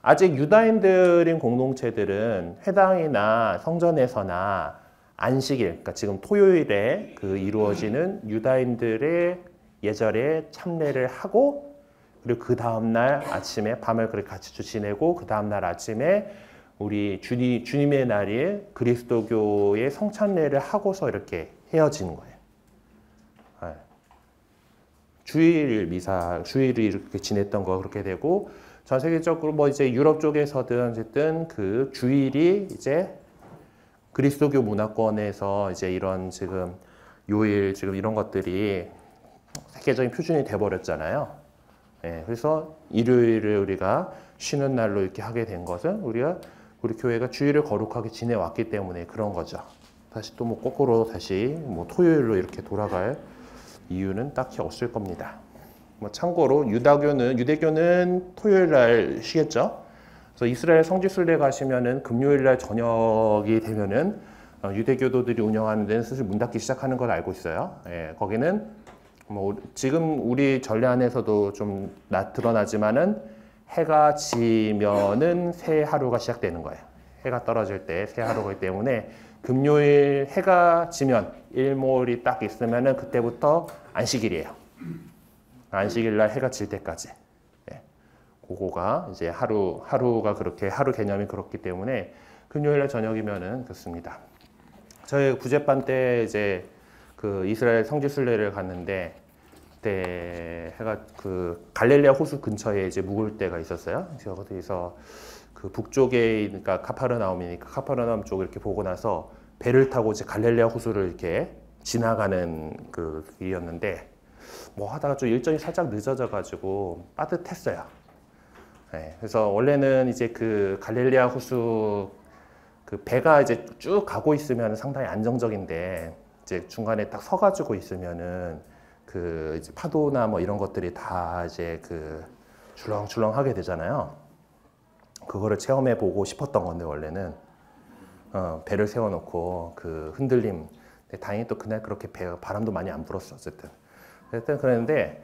아직 유다인들인 공동체들은 회당이나 성전에서나 안식일, 그러니까 지금 토요일에 그 이루어지는 유다인들의 예절에 참례를 하고, 그리고 그 다음날 아침에 밤을 그렇게 같이 지내고, 그 다음날 아침에 우리 주님의 날에 그리스도교의 성찬례를 하고서 이렇게 헤어지는 거예요. 주일 미사, 주일을 이렇게 지냈던 거 그렇게 되고 전 세계적으로 뭐 이제 유럽 쪽에서든 어쨌든 그 주일이 이제 그리스도교 문화권에서 이제 이런 지금 요일 지금 이런 것들이 세계적인 표준이 돼 버렸잖아요. 예, 그래서 일요일을 우리가 쉬는 날로 이렇게 하게 된 것은 우리 교회가 주일을 거룩하게 지내왔기 때문에 그런 거죠. 다시 또 뭐 거꾸로 다시 뭐 토요일로 이렇게 돌아갈 이유는 딱히 없을 겁니다. 뭐 참고로 유대교는 토요일 날 쉬겠죠. 그래서 이스라엘 성지순례 가시면은 금요일 날 저녁이 되면은 유대교도들이 운영하는 데는 슬슬 문 닫기 시작하는 걸 알고 있어요. 예, 거기는 뭐 지금 우리 전례 안에서도 좀 드러나지만은 해가 지면은 새 하루가 시작되는 거예요. 해가 떨어질 때 새 하루이기 때문에 금요일 해가 지면 일몰이 딱 있으면은 그때부터 안식일이에요. 안식일 날 해가 질 때까지. 네. 그거가 이제 하루가 그렇게 하루 개념이 그렇기 때문에 금요일 날 저녁이면은 그렇습니다. 저희 구제반 때 이제 그 이스라엘 성지순례를 갔는데 그때 해가 그 갈릴레아 호수 근처에 이제 묵을 때가 있었어요. 그래서 거기서 그 북쪽에 그러니까 카파르나움이니까 카파르나움 쪽을 이렇게 보고 나서 배를 타고 이제 갈릴레아 호수를 이렇게 지나가는 그 길이었는데 뭐 하다가 좀 일정이 살짝 늦어져 가지고 빠듯했어요. 네, 그래서 원래는 이제 그 갈릴레아 호수 그 배가 이제 쭉 가고 있으면 상당히 안정적인데 이제 중간에 딱 서가지고 있으면은 그 이제 파도나 뭐 이런 것들이 다 이제 그 출렁출렁하게 되잖아요. 그거를 체험해 보고 싶었던 건데 원래는 배를 세워놓고 그 흔들림. 다행히 또 그날 그렇게 바람도 많이 안 불었어 어쨌든. 그랬는데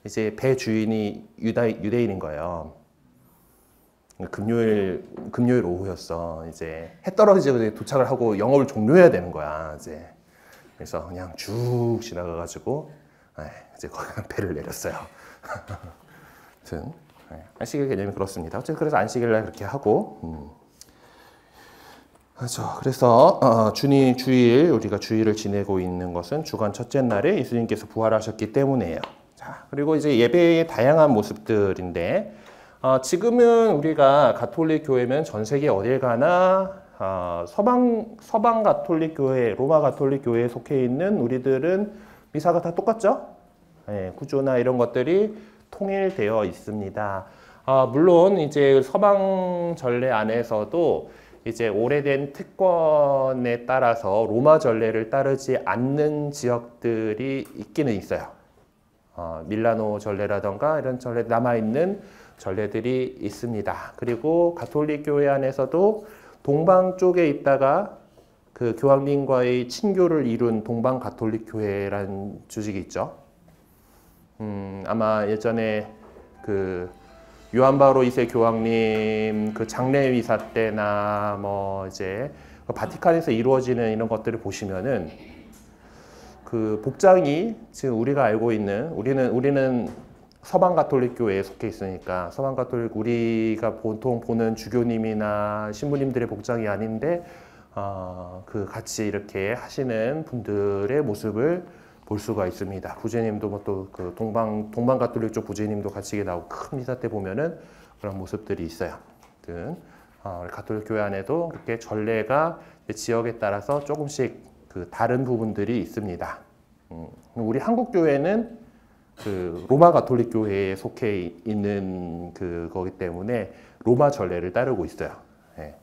이제 배 주인이 유대인인 거예요. 금요일 오후였어. 이제 해 떨어지고 도착을 하고 영업을 종료해야 되는 거야. 이제 그래서 그냥 쭉 지나가가지고 이제 거기 배를 내렸어요. 아무튼 안식일 개념이 그렇습니다. 어쨌든 그래서 안식일 날 그렇게 하고. 그렇죠. 그래서 주일 우리가 주일을 지내고 있는 것은 주간 첫째 날에 예수님께서 부활하셨기 때문이에요. 자, 그리고 이제 예배의 다양한 모습들인데 지금은 우리가 가톨릭 교회면 전 세계 어딜 가나 서방 가톨릭 교회, 로마 가톨릭 교회에 속해 있는 우리들은 미사가 다 똑같죠? 네, 구조나 이런 것들이 통일되어 있습니다. 물론 이제 서방 전례 안에서도 이제 오래된 특권에 따라서 로마 전례를 따르지 않는 지역들이 있기는 있어요. 밀라노 전례라던가 이런 전례 남아있는 전례들이 있습니다. 그리고 가톨릭 교회 안에서도 동방 쪽에 있다가 그 교황님과의 친교를 이룬 동방 가톨릭 교회라는 조직이 있죠. 아마 예전에 그 요한 바오로 2세 교황님 그 장례 미사 때나 뭐 이제 바티칸에서 이루어지는 이런 것들을 보시면은 그 복장이 지금 우리가 알고 있는 우리는 서방 가톨릭 교회에 속해 있으니까 서방 가톨릭 우리가 보통 보는 주교님이나 신부님들의 복장이 아닌데 그 같이 이렇게 하시는 분들의 모습을 볼 수가 있습니다. 부제님도 뭐 또 그 동방 가톨릭 쪽 부제님도 같이 나오고 큰 미사 때 보면은 그런 모습들이 있어요. 가톨릭 교회 안에도 그렇게 전례가 지역에 따라서 조금씩 그 다른 부분들이 있습니다. 우리 한국 교회는 그 로마 가톨릭 교회에 속해 있는 그거기 때문에 로마 전례를 따르고 있어요. 네.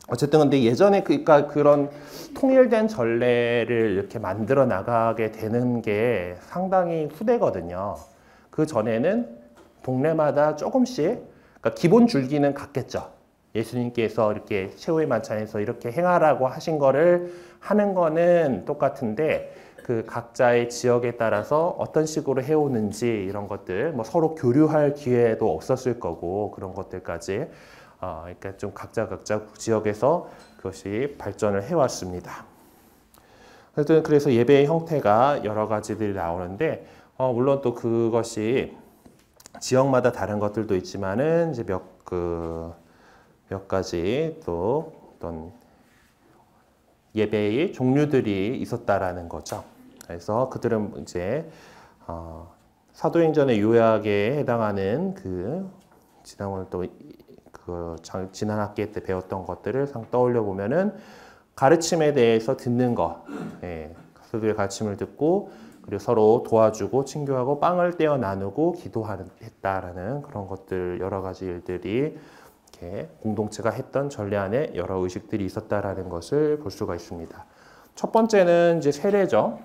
어쨌든 근데 예전에 그러니까 그런 통일된 전례를 이렇게 만들어 나가게 되는 게 상당히 후대거든요. 그 전에는 동네마다 조금씩 그러니까 기본 줄기는 같겠죠. 예수님께서 이렇게 최후의 만찬에서 이렇게 행하라고 하신 거를 하는 거는 똑같은데 그 각자의 지역에 따라서 어떤 식으로 해오는지 이런 것들 뭐 서로 교류할 기회도 없었을 거고 그런 것들까지 그러니까 좀 각자 지역에서 그것이 발전을 해왔습니다. 하여튼 그래서 예배의 형태가 여러 가지들이 나오는데 물론 또 그것이 지역마다 다른 것들도 있지만은 이제 몇 가지 또 어떤 예배의 종류들이 있었다라는 거죠. 그래서 그들은 이제 사도행전의 요약에 해당하는 지난번 지난 학기 때 배웠던 것들을 떠올려 보면은 가르침에 대해서 듣는 것, 그들의 가르침을 듣고 그리고 서로 도와주고 친교하고 빵을 떼어 나누고 기도했다라는 그런 것들 여러 가지 일들이 이렇게 공동체가 했던 전례 안에 여러 의식들이 있었다라는 것을 볼 수가 있습니다. 첫 번째는 이제 세례죠.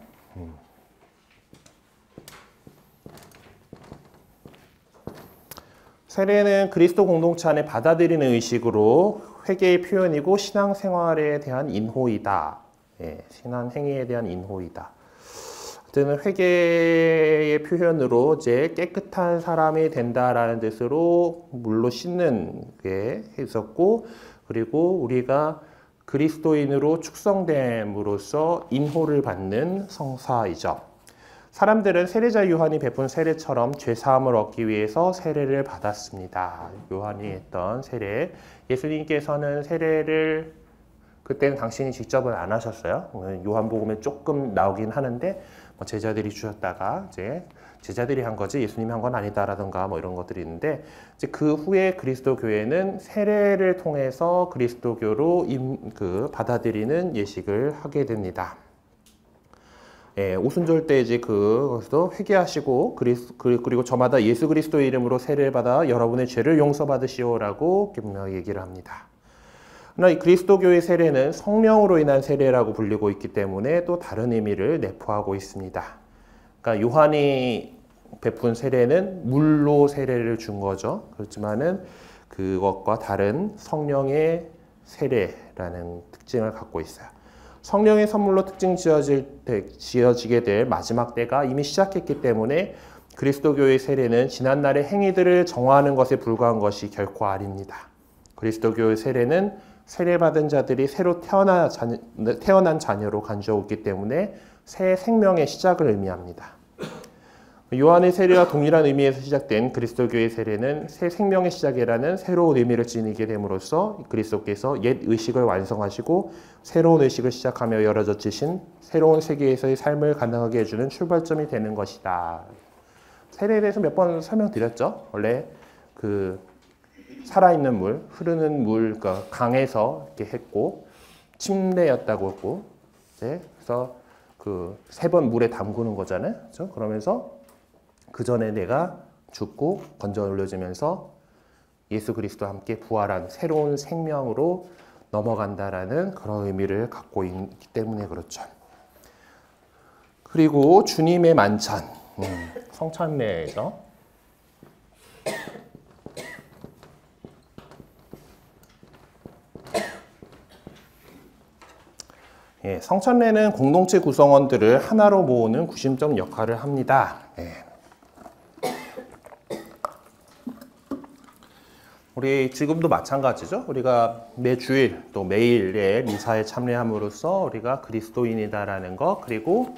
세례는 그리스도 공동체 안에 받아들이는 의식으로 회개의 표현이고 신앙생활에 대한 인호이다. 신앙 행위에 대한 인호이다. 어쨌든 회개의 표현으로 이제 깨끗한 사람이 된다라는 뜻으로 물로 씻는 게 있었고, 그리고 우리가 그리스도인으로 축성됨으로써 인호를 받는 성사이죠. 사람들은 세례자 요한이 베푼 세례처럼 죄사함을 얻기 위해서 세례를 받았습니다. 요한이 했던 세례. 예수님께서는 세례를 그때는 당신이 직접은 안 하셨어요. 요한복음에 조금 나오긴 하는데 제자들이 주셨다가 이제 제자들이 한 거지 예수님이 한 건 아니다라든가 이런 것들이 있는데 이제 그 후에 그리스도 교회는 세례를 통해서 그리스도교로 받아들이는 예식을 하게 됩니다. 오순절 때 이제 거기서 회개하시고 그리고 저마다 예수 그리스도의 이름으로 세례를 받아 여러분의 죄를 용서받으시오라고 분명히 얘기를 합니다. 그러나 이 그리스도교의 세례는 성령으로 인한 세례라고 불리고 있기 때문에 또 다른 의미를 내포하고 있습니다. 그러니까 요한이 베푼 세례는 물로 세례를 준 거죠. 그렇지만은 그것과 다른 성령의 세례라는 특징을 갖고 있어요. 성령의 선물로 특징 지어지게 될 마지막 때가 이미 시작했기 때문에 그리스도교의 세례는 지난날의 행위들을 정화하는 것에 불과한 것이 결코 아닙니다. 그리스도교의 세례는 세례받은 자들이 새로 태어난 자녀로 간주하기 때문에 새 생명의 시작을 의미합니다. 요한의 세례와 동일한 의미에서 시작된 그리스도교의 세례는 새 생명의 시작이라는 새로운 의미를 지니게 됨으로써 그리스도께서 옛 의식을 완성하시고 새로운 의식을 시작하며 열어젖히신 새로운 세계에서의 삶을 가능하게 해주는 출발점이 되는 것이다. 세례에 대해서 몇 번 설명드렸죠. 원래 살아있는 물, 흐르는 물, 그러니까 강에서 이렇게 했고 침례였다고 했고, 그래서 3번 물에 담그는 거잖아요. 그렇죠? 그러면서 그 전에 내가 죽고 건져 올려지면서 예수 그리스도와 함께 부활한 새로운 생명으로 넘어간다라는 그런 의미를 갖고 있기 때문에 그렇죠. 그리고 주님의 만찬, 성찬례죠. 성찬례는 공동체 구성원들을 하나로 모으는 구심점 역할을 합니다. 우리 지금도 마찬가지죠. 우리가 매주일 또 매일의 미사에 참여함으로써 우리가 그리스도인이다라는 것, 그리고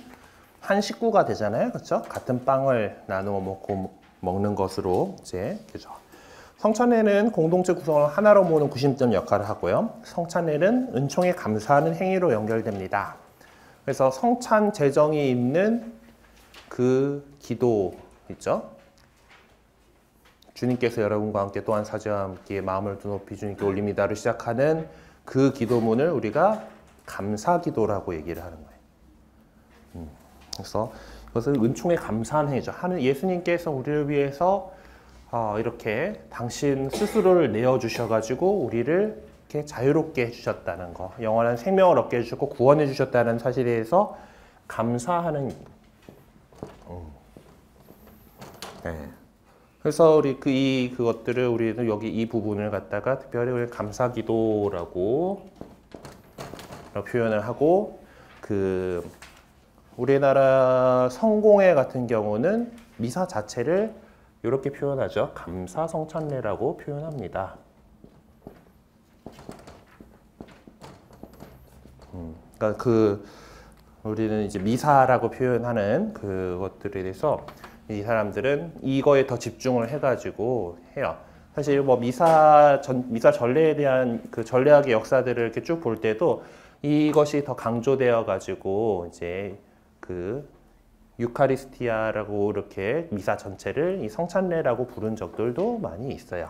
한 식구가 되잖아요. 그렇죠? 같은 빵을 나누어 먹는 것으로 이제 그죠. 성찬례는 공동체 구성을 하나로 모으는 구심점 역할을 하고요. 성찬례는 은총에 감사하는 행위로 연결됩니다. 그래서 성찬 제정이 있는 그 기도 있죠. 주님께서 여러분과 함께 또한 사제와 함께 마음을 높이 주님께 올립니다를 시작하는 그 기도문을 우리가 감사 기도라고 얘기를 하는 거예요. 그래서 이것을 은총에 감사하는 행위죠. 예수님께서 우리를 위해서 이렇게 당신 스스로를 내어주셔가지고 우리를 이렇게 자유롭게 해주셨다는 거, 영원한 생명을 얻게 해주셨고 구원해 주셨다는 사실에 대해서 감사하는. 그래서 우리 그것들을 우리는 여기 이 부분을 갖다가 특별히 우리 감사기도라고 표현을 하고, 우리나라 성공회 같은 경우는 미사 자체를 이렇게 표현하죠. 감사성찬례라고 표현합니다. 그러니까 우리는 이제 미사라고 표현하는 그것들에 대해서 이 사람들은 이거에 더 집중을 해가지고 해요. 사실 미사 전례에 대한 전례학의 역사들을 이렇게 쭉 볼 때도 이것이 더 강조되어 가지고 이제 유카리스티아라고 이렇게 미사 전체를 이 성찬례라고 부른 적들도 많이 있어요.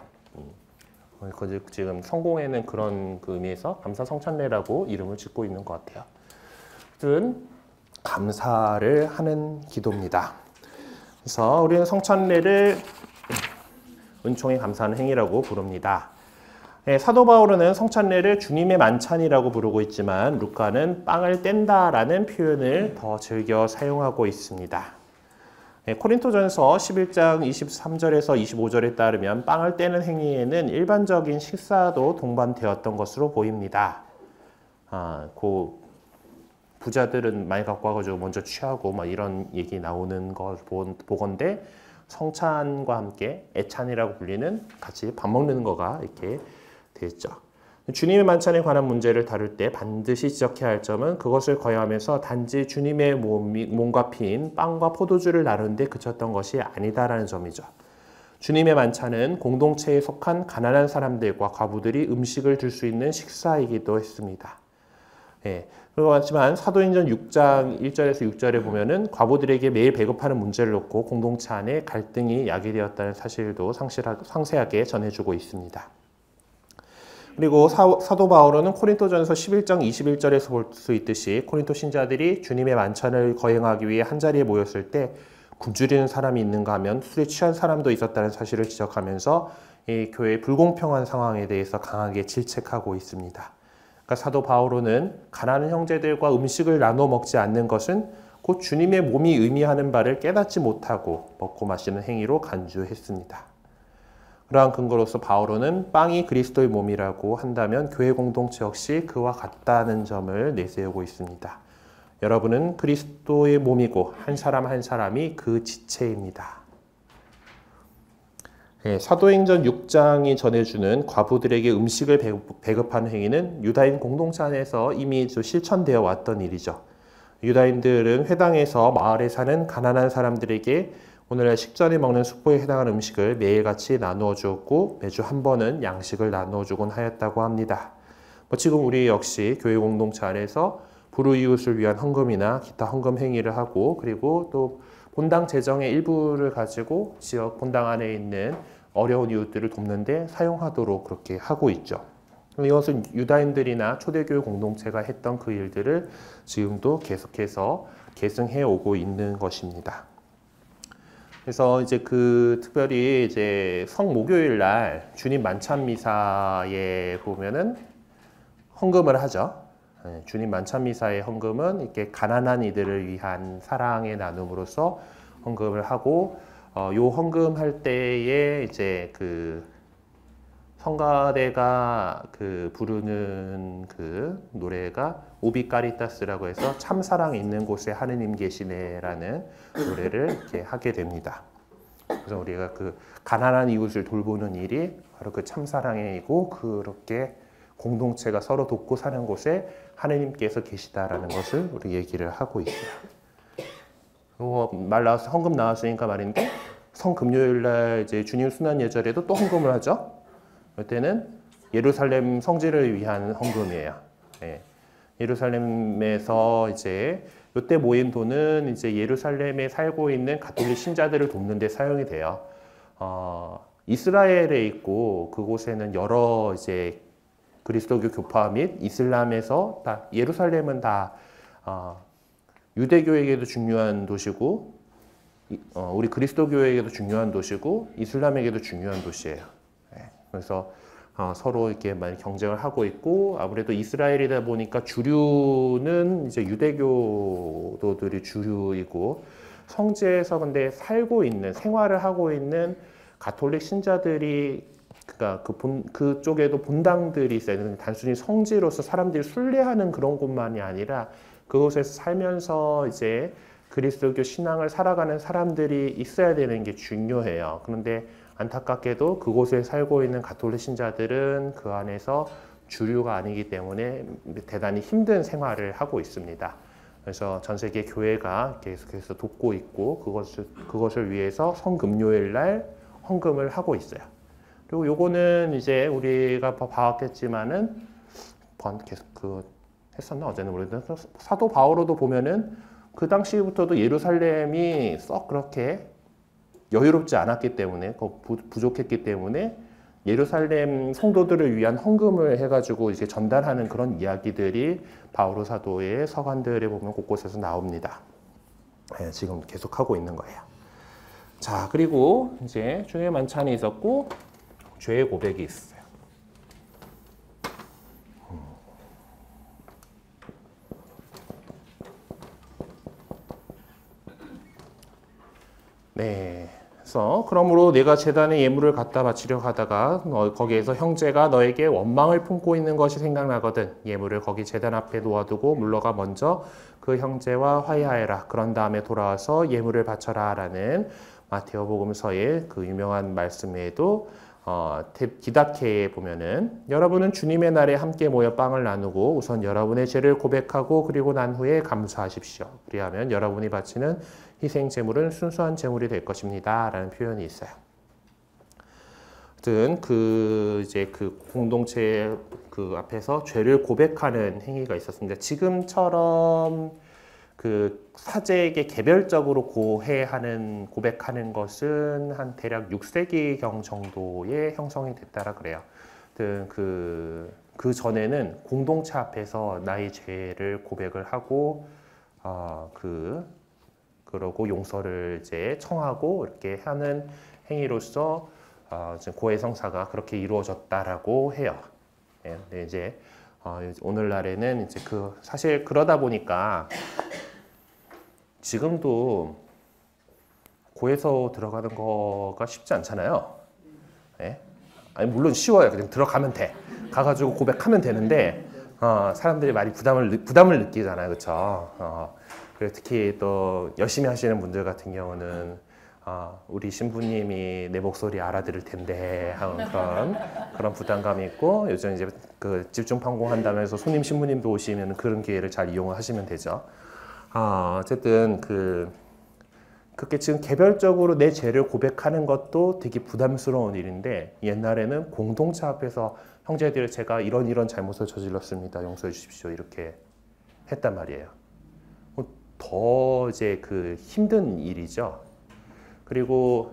지금 성공회는 그런 그 의미에서 감사 성찬례라고 이름을 짓고 있는 것 같아요. 아무튼 감사를 하는 기도입니다. 그래서 우리는 성찬례를 은총에 감사하는 행위라고 부릅니다. 사도 바울은 성찬례를 주님의 만찬이라고 부르고 있지만 루카는 빵을 뗀다라는 표현을 더 즐겨 사용하고 있습니다. 코린토전서 11장 23절에서 25절에 따르면 빵을 떼는 행위에는 일반적인 식사도 동반되었던 것으로 보입니다. 그 부자들은 많이 갖고 와가지고 먼저 취하고 막 이런 얘기 나오는 걸 보건대 성찬과 함께 애찬이라고 불리는 같이 밥 먹는 거가 이렇게 되었죠. 주님의 만찬에 관한 문제를 다룰 때 반드시 지적해야 할 점은 그것을 거야하면서 단지 주님의 몸과 피인 빵과 포도주를 나누는 데 그쳤던 것이 아니다라는 점이죠. 주님의 만찬은 공동체에 속한 가난한 사람들과 과부들이 음식을 줄 수 있는 식사이기도 했습니다. 그렇지만 사도행전 6장 1절에서 6절에 보면은 과부들에게 매일 배급하는 문제를 놓고 공동체 안에 갈등이 야기되었다는 사실도 상세하게 전해주고 있습니다. 그리고 사도 바울은 코린토전서 11장 21절에서 볼 수 있듯이 코린토 신자들이 주님의 만찬을 거행하기 위해 한자리에 모였을 때 굶주리는 사람이 있는가 하면 술에 취한 사람도 있었다는 사실을 지적하면서 이 교회의 불공평한 상황에 대해서 강하게 질책하고 있습니다. 그러니까 사도 바울은 가난한 형제들과 음식을 나눠 먹지 않는 것은 곧 주님의 몸이 의미하는 바를 깨닫지 못하고 먹고 마시는 행위로 간주했습니다. 그러한 근거로서 바오로는 빵이 그리스도의 몸이라고 한다면 교회 공동체 역시 그와 같다는 점을 내세우고 있습니다. 여러분은 그리스도의 몸이고 한 사람 한 사람이 그 지체입니다. 사도행전 6장이 전해주는 과부들에게 음식을 배급하는 행위는 유다인 공동체 안에서 이미 실천되어 왔던 일이죠. 유다인들은 회당에서 마을에 사는 가난한 사람들에게 오늘날 식전에 먹는 숙보에 해당하는 음식을 매일같이 나누어 주었고 매주 한 번은 양식을 나누어 주곤 하였다고 합니다. 지금 우리 역시 교회 공동체 안에서 불우이웃을 위한 헌금이나 기타 헌금 행위를 하고 그리고 또 본당 재정의 일부를 가지고 지역 본당 안에 있는 어려운 이웃들을 돕는 데 사용하도록 그렇게 하고 있죠. 이것은 유다인들이나 초대교회 공동체가 했던 그 일들을 지금도 계속해서 계승해 오고 있는 것입니다. 그래서 이제 특별히 이제 성목요일 날 주님 만찬 미사에 보면은 헌금을 하죠. 주님 만찬 미사의 헌금은 이렇게 가난한 이들을 위한 사랑의 나눔으로서 헌금을 하고, 요 헌금할 때에 이제 성가대가 부르는 노래가 오비 카리타스라고 해서 참사랑 있는 곳에 하느님 계시네라는 노래를 이렇게 하게 됩니다. 그래서 우리가 가난한 이웃을 돌보는 일이 바로 참사랑의 이고 그렇게 공동체가 서로 돕고 사는 곳에 하느님께서 계시다라는 것을 우리 얘기를 하고 있어요. 헌금 나왔으니까 말인데 성금요일날 이제 주님 순환 예절에도 또 헌금을 하죠. 이때는 예루살렘 성지를 위한 헌금이에요. 예루살렘에서 이제 이때 모인 돈은 이제 예루살렘에 살고 있는 가톨릭 신자들을 돕는 데 사용이 돼요. 이스라엘에 있고 그곳에는 여러 이제 그리스도교 교파 및 이슬람에서 다 예루살렘은 다 유대교에게도 중요한 도시고 우리 그리스도교에게도 중요한 도시고 이슬람에게도 중요한 도시예요. 그래서 서로 이렇게 많이 경쟁을 하고 있고 아무래도 이스라엘이다 보니까 주류는 이제 유대교도들이 주류이고 성지에서 근데 살고 있는 생활을 하고 있는 가톨릭 신자들이 그러니까 그쪽에도 본당들이 있어요. 단순히 성지로서 사람들이 순례하는 그런 곳만이 아니라 그곳에서 살면서 이제 그리스도교 신앙을 살아가는 사람들이 있어야 되는 게 중요해요. 그런데 안타깝게도 그곳에 살고 있는 가톨릭 신자들은 그 안에서 주류가 아니기 때문에 대단히 힘든 생활을 하고 있습니다. 그래서 전 세계 교회가 계속해서 돕고 있고 그것을 위해서 성금요일 날 헌금을 하고 있어요. 그리고 요거는 이제 우리가 봐왔겠지만은 계속 했었나 어제는 모르겠는데 사도 바오로도 보면은 그 당시부터도 예루살렘이 썩 그렇게 여유롭지 않았기 때문에, 부족했기 때문에 예루살렘 성도들을 위한 헌금을 해가지고 이제 전달하는 그런 이야기들이 바오로 사도의 서간들에 보면 곳곳에서 나옵니다. 네, 지금 계속 하고 있는 거예요. 자, 그리고 이제 중에 만찬이 있었고 죄의 고백이 있어요. 네. 그래서 그러므로 내가 제단에 예물을 갖다 바치려 하다가 거기에서 형제가 너에게 원망을 품고 있는 것이 생각나거든. 예물을 거기 제단 앞에 놓아두고 물러가 먼저 그 형제와 화해하여라. 그런 다음에 돌아와서 예물을 바쳐라 라는 마테오복음서의 그 유명한 말씀에도 디다케에 보면은 여러분은 주님의 날에 함께 모여 빵을 나누고 우선 여러분의 죄를 고백하고 그리고 난 후에 감사하십시오. 그리하면 여러분이 바치는 희생 제물은 순수한 제물이 될 것입니다. 라는 표현이 있어요. 아무튼 이제 그 공동체 그 앞에서 죄를 고백하는 행위가 있었습니다. 지금처럼 그 사제에게 개별적으로 고백하는 것은 한 대략 6세기경 정도의 형성이 됐다라 그래요. 그 전에는 공동체 앞에서 나의 죄를 고백을 하고 그러고 용서를 이제 청하고 이렇게 하는 행위로서 고해성사가 그렇게 이루어졌다라고 해요. 예, 근데 이제 오늘날에는 이제 사실 그러다 보니까 지금도 고해서 들어가는 거가 쉽지 않잖아요. 예? 아니 물론 쉬워요. 그냥 들어가면 돼. 가가지고 고백하면 되는데 사람들이 많이 부담을 느끼잖아요, 그렇죠? 그리고 특히 또 열심히 하시는 분들 같은 경우는 우리 신부님이 내 목소리 알아들을 텐데 하는 그런 부담감이 있고 요즘 이제 그 집중 판공한다면서 손님 신부님도 오시면 그런 기회를 잘 이용하시면 되죠. 어쨌든 그렇게 지금 개별적으로 내 죄를 고백하는 것도 되게 부담스러운 일인데 옛날에는 공동체 앞에서 형제들 제가 이런 잘못을 저질렀습니다. 용서해 주십시오. 이렇게 했단 말이에요. 더 이제 힘든 일이죠. 그리고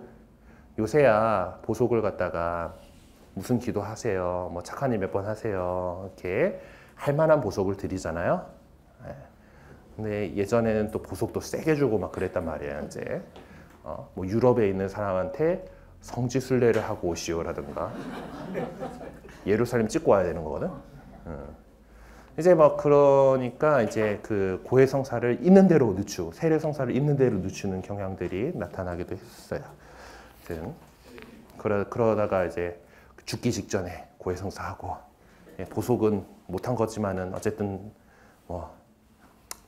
요새야 보속을 갖다가 무슨 기도하세요. 뭐 착한 일 몇 번 하세요. 이렇게 할 만한 보속을 드리잖아요. 근데 예전에는 또 보석도 세게 주고 막 그랬단 말이에요. 이제 뭐 유럽에 있는 사람한테 성지순례를 하고 오시오라든가 예루살렘 찍고 와야 되는 거거든. 이제 막 그러니까 이제 그 고해성사를 있는 대로 늦추고 세례성사를 있는 대로 늦추는 경향들이 나타나기도 했어요. 그러다가 이제 죽기 직전에 고해성사하고 보석은 못한 거지만은 어쨌든 뭐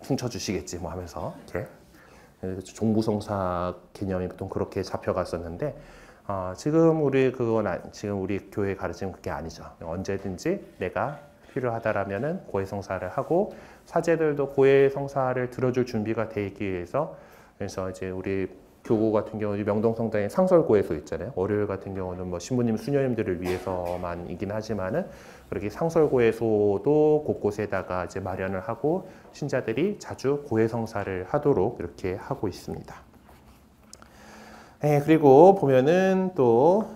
훔쳐주시겠지 뭐 하면서 이렇게 종부성사 개념이 보통 그렇게 잡혀갔었는데 지금 우리 교회 가르치는 그게 아니죠. 언제든지 내가 필요하다라면은 고해성사를 하고 사제들도 고해성사를 들어줄 준비가 돼 있기 위해서 그래서 이제 우리 교구 같은 경우는 명동성당에 상설고해소 있잖아요. 월요일 같은 경우는 뭐 신부님, 수녀님들을 위해서만이긴 하지만은 그렇게 상설고해소도 곳곳에다가 이제 마련을 하고 신자들이 자주 고해성사를 하도록 이렇게 하고 있습니다. 네, 그리고 보면은 또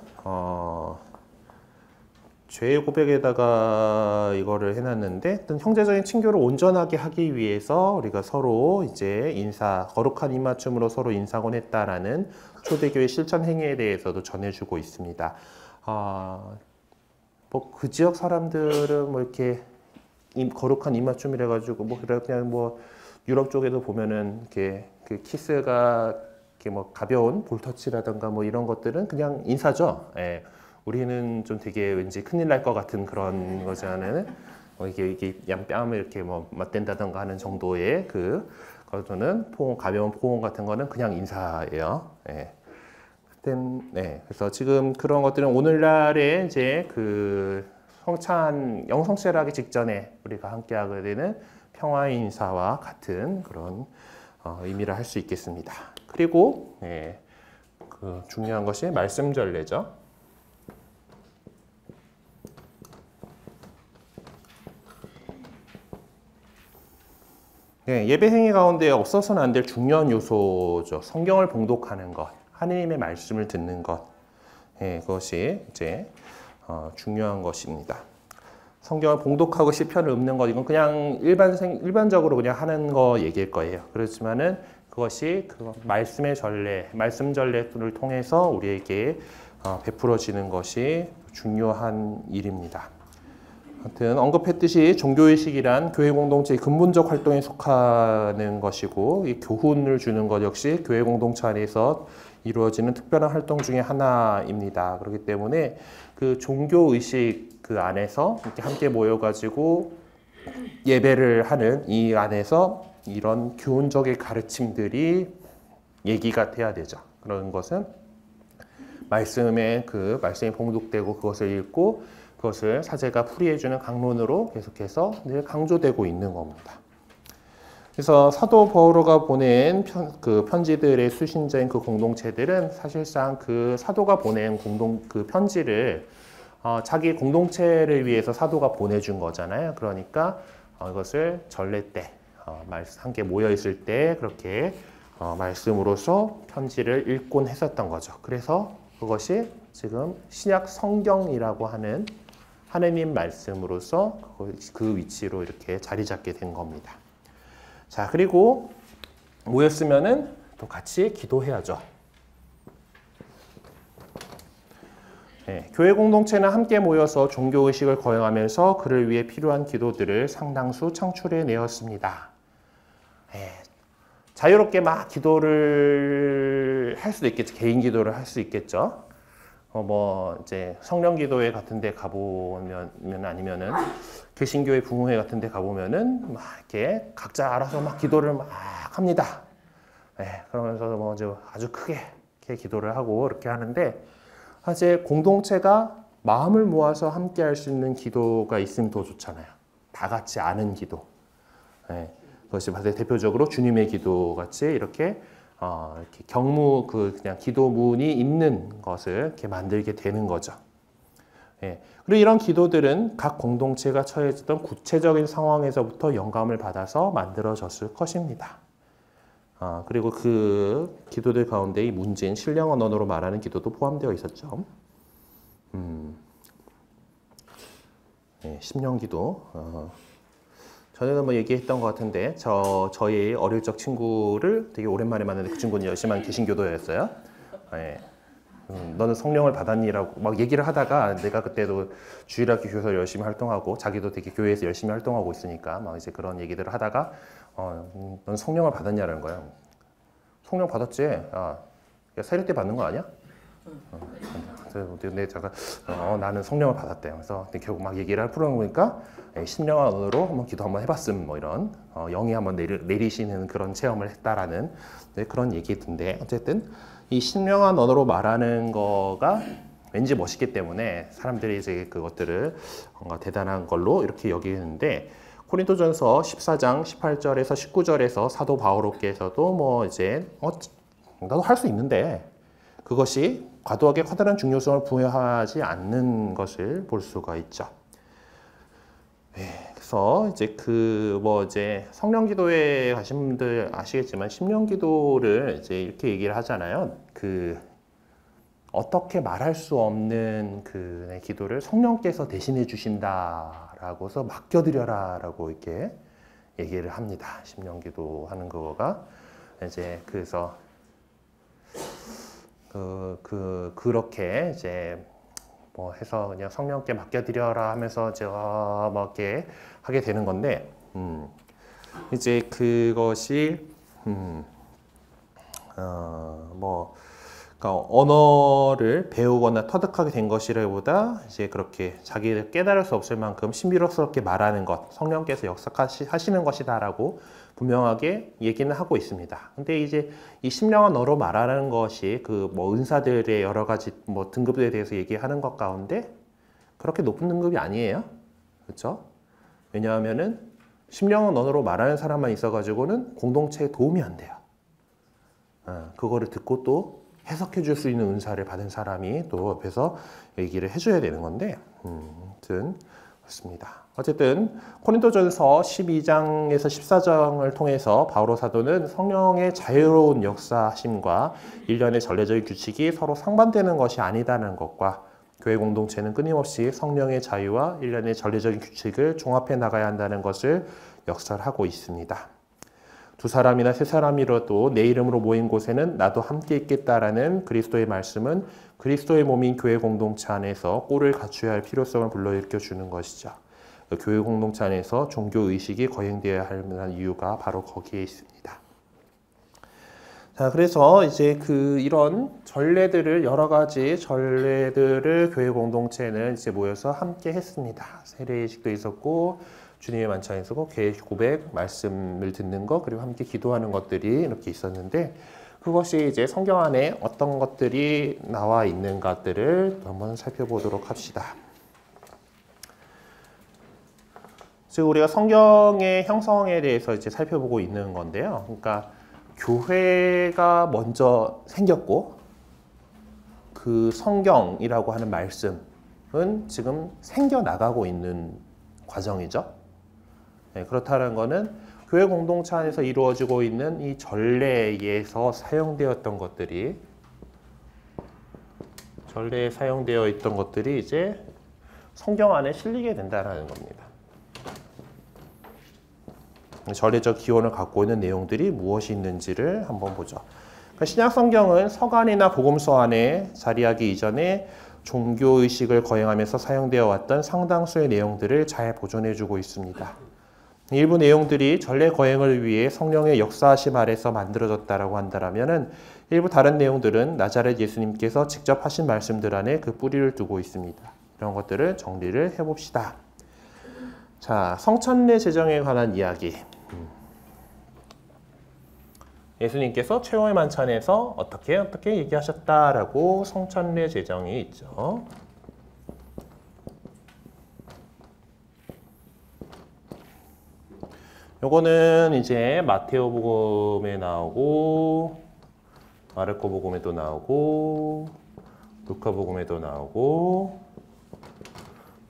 죄의 고백에다가 이거를 해놨는데 어떤 형제적인 친교를 온전하게 하기 위해서 우리가 서로 이제 거룩한 입맞춤으로 서로 인사곤했다라는 초대교회 실천 행위에 대해서도 전해주고 있습니다. 뭐 그 지역 사람들은 뭐 이렇게 거룩한 입맞춤이라 가지고 뭐 그냥 뭐 유럽 쪽에도 보면은 이렇게 그 키스가 이렇게 뭐 가벼운 볼터치라든가 뭐 이런 것들은 그냥 인사죠. 예. 우리는 좀 되게 왠지 큰일 날 것 같은 그런 거잖아요. 이게 뺨을 이렇게 뭐 맞댄다던가 하는 정도의 그거는 가벼운 포옹 같은 거는 그냥 인사예요. 예. 그래서 지금 그런 것들은 오늘날에 이제 영성체하기 직전에 우리가 함께하게 되는 평화의 인사와 같은 그런 의미를 할 수 있겠습니다. 그리고 중요한 것이 말씀전례죠. 예배 행위 가운데 없어서는 안 될 중요한 요소죠. 성경을 봉독하는 것, 하느님의 말씀을 듣는 것, 그것이 이제 중요한 것입니다. 성경을 봉독하고 시편을 읊는 것, 이건 그냥 일반적으로 그냥 하는 거 얘기일 거예요. 그렇지만은 그것이 그 말씀의 전례, 말씀 전례를 통해서 우리에게 베풀어지는 것이 중요한 일입니다. 하여튼 언급했듯이 종교의식이란 교회 공동체의 근본적 활동에 속하는 것이고, 이 교훈을 주는 것 역시 교회 공동체 안에서 이루어지는 특별한 활동 중에 하나입니다. 그렇기 때문에 그 종교의식 그 안에서 이렇게 함께 모여가지고 예배를 하는 이 안에서 이런 교훈적인 가르침들이 얘기가 돼야 되죠. 그런 것은 말씀이 봉독되고 그것을 읽고 그것을 사제가 풀이해주는 강론으로 계속해서 늘 강조되고 있는 겁니다. 그래서 사도 바오로가 보낸 편지들의 수신자인 그 공동체들은 사실상 그 사도가 보낸 그 편지를 자기 공동체를 위해서 사도가 보내준 거잖아요. 그러니까 이것을 전례 때 함께 모여 있을 때 그렇게 말씀으로서 편지를 읽곤 했었던 거죠. 그래서 그것이 지금 신약 성경이라고 하는 하느님 말씀으로서 그 위치로 이렇게 자리 잡게 된 겁니다. 자, 그리고 모였으면은 또 같이 기도해야죠. 교회 공동체는 함께 모여서 종교의식을 거행하면서 그를 위해 필요한 기도들을 상당수 창출해 내었습니다. 자유롭게 막 기도를 할 수도 있겠죠. 개인 기도를 할 수 있겠죠. 이제 성령 기도회 같은 데 가보면 아니면은 개신교회 부흥회 같은 데 가보면은 막 이렇게 각자 알아서 막 기도를 막 합니다. 그러면서 아주 크게 이렇게 기도를 하고 이렇게 하는데, 사실 공동체가 마음을 모아서 함께 할 수 있는 기도가 있으면 더 좋잖아요. 다 같이 아는 기도. 그것이 대표적으로 주님의 기도 같이 이렇게 그냥 기도문이 있는 것을 이렇게 만들게 되는 거죠. 그리고 이런 기도들은 각 공동체가 처해졌던 구체적인 상황에서부터 영감을 받아서 만들어졌을 것입니다. 그리고 그 기도들 가운데 이 문진, 신령 언어로 말하는 기도도 포함되어 있었죠. 심령기도. 전에도 얘기했던 것 같은데, 저희 어릴 적 친구를 되게 오랜만에 만났는데 그 친구는 열심한 개신교도였어요. 너는 성령을 받았니라고 막 얘기를 하다가, 내가 그때도 주일학교 교사로 열심히 활동하고 자기도 되게 교회에서 열심히 활동하고 있으니까 막 이제 그런 얘기들을 하다가 넌 성령을 받았냐라는 거야. 성령 받았지. 야, 세례 때 받는 거 아니야? 근데 제가 나는 성령을 받았대. 그래서 결국 막 얘기를 풀어보니까 신령한 언어로 한번 기도 한번 해봤음, 이런 영이 한번 내리시는 그런 체험을 했다라는 그런 얘기던데, 어쨌든 이 신령한 언어로 말하는 거가 왠지 멋있기 때문에 사람들이 이제 그것들을 뭔가 대단한 걸로 이렇게 여기는데, 고린도전서 14장 18절에서 19절에서 사도 바오로께서도 이제 나도 할 수 있는데 그것이 과도하게 커다란 중요성을 부여하지 않는 것을 볼 수가 있죠. 그래서 이제 이제 성령기도에 가신 분들 아시겠지만 심령기도를 이제 이렇게 얘기를 하잖아요. 어떻게 말할 수 없는 그 기도를 성령께서 대신해 주신다라고서 맡겨드려라라고 이렇게 얘기를 합니다. 심령기도 하는 거가 이제 그래서 그렇게 이제 해서 그냥 성령께 맡겨드려라 하면서 이제 이렇게 하게 되는 건데, 이제 그것이 그러니까 언어를 배우거나 터득하게 된 것이라기보다 이제 그렇게 자기를 깨달을 수 없을 만큼 신비롭게 말하는 것, 성령께서 역사하시는 것이다라고 분명하게 얘기는 하고 있습니다. 근데 이제 이 신령한 언어로 말하는 것이 은사들의 여러 가지 등급에 대해서 얘기하는 것 가운데 그렇게 높은 등급이 아니에요. 그렇죠? 왜냐하면은 신령한 언어로 말하는 사람만 있어가지고는 공동체에 도움이 안 돼요. 그거를 듣고 또 해석해 줄 수 있는 은사를 받은 사람이 또 옆에서 얘기를 해줘야 되는 건데, 아무튼 그렇습니다. 어쨌든 고린도전서 12장에서 14장을 통해서 바오로 사도는 성령의 자유로운 역사하심과 일련의 전례적인 규칙이 서로 상반되는 것이 아니다는 것과 교회 공동체는 끊임없이 성령의 자유와 일련의 전례적인 규칙을 종합해 나가야 한다는 것을 역설하고 있습니다. 두 사람이나 세 사람이라도 내 이름으로 모인 곳에는 나도 함께 있겠다라는 그리스도의 말씀은 그리스도의 몸인 교회 공동체 안에서 꼴을 갖춰야 할 필요성을 불러일으켜 주는 것이죠. 교회 공동체 안에서 종교 의식이 거행되어야 할 만한 이유가 바로 거기에 있습니다. 자, 그래서 이제 이런 전례들을 여러 가지 전례들을 교회 공동체는 이제 모여서 함께 했습니다. 세례식도 있었고 주님의 만찬이 있었고 계획 고백 말씀을 듣는 것 그리고 함께 기도하는 것들이 이렇게 있었는데 그것이 이제 성경 안에 어떤 것들이 나와 있는가들을 한번 살펴보도록 합시다. 지금 우리가 성경의 형성에 대해서 이제 살펴보고 있는 건데요. 그러니까 교회가 먼저 생겼고 그 성경이라고 하는 말씀은 지금 생겨나가고 있는 과정이죠. 네, 그렇다는 것은 교회 공동체 안에서 이루어지고 있는 이 전례에서 사용되었던 것들이 전례에 사용되어 있던 것들이 이제 성경 안에 실리게 된다는 겁니다. 전례적 기원을 갖고 있는 내용들이 무엇이 있는지를 한번 보죠. 그러니까 신약 성경은 서간이나 복음서 안에 자리하기 이전에 종교의식을 거행하면서 사용되어 왔던 상당수의 내용들을 잘 보존해주고 있습니다. 일부 내용들이 전례 거행을 위해 성령의 역사하심 아래서 만들어졌다라고 한다면 일부 다른 내용들은 나자렛 예수님께서 직접 하신 말씀들 안에 그 뿌리를 두고 있습니다. 이런 것들을 정리를 해봅시다. 자, 성찬례 제정에 관한 이야기. 예수님께서 최후의 만찬에서 어떻게 얘기하셨다라고 성찬례 제정이 있죠. 요거는 이제 마테오복음에 나오고 마르코복음에도 나오고 루카복음에도 나오고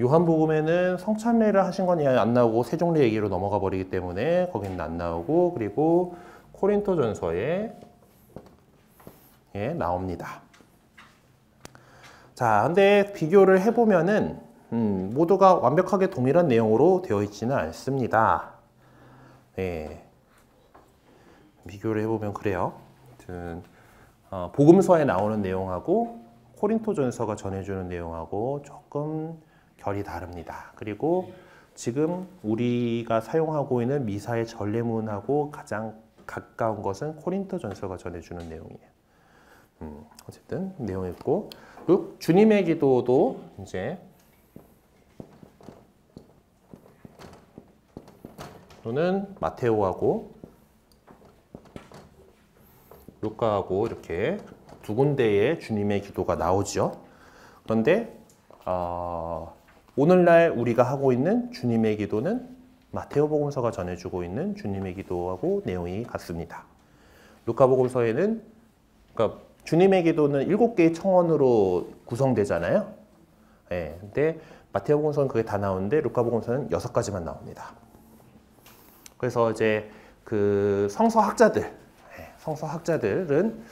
요한복음에는 성찬례를 하신 건 안 나오고 세종례 얘기로 넘어가 버리기 때문에 거기는 안 나오고 그리고 코린토전서에 나옵니다. 자, 근데 비교를 해보면은 모두가 완벽하게 동일한 내용으로 되어 있지는 않습니다. 네. 비교를 해보면 그래요. 복음서에 나오는 내용하고 코린토전서가 전해주는 내용하고 조금 결이 다릅니다. 그리고 지금 우리가 사용하고 있는 미사의 전례문하고 가장 가까운 것은 코린토전서가 전해주는 내용이에요. 어쨌든 내용이 있고 그리고 주님의 기도도 이제 또는 마테오하고 루카하고 이렇게 두 군데의 주님의 기도가 나오죠. 그런데 오늘날 우리가 하고 있는 주님의 기도는 마테오복음서가 전해주고 있는 주님의 기도하고 내용이 같습니다. 루카복음서에는 그러니까 주님의 기도는 7개의 청원으로 구성되잖아요. 네, 근데 마테오복음서는 그게 다 나오는데 루카복음서는 6가지만 나옵니다. 그래서 이제 그 성서학자들은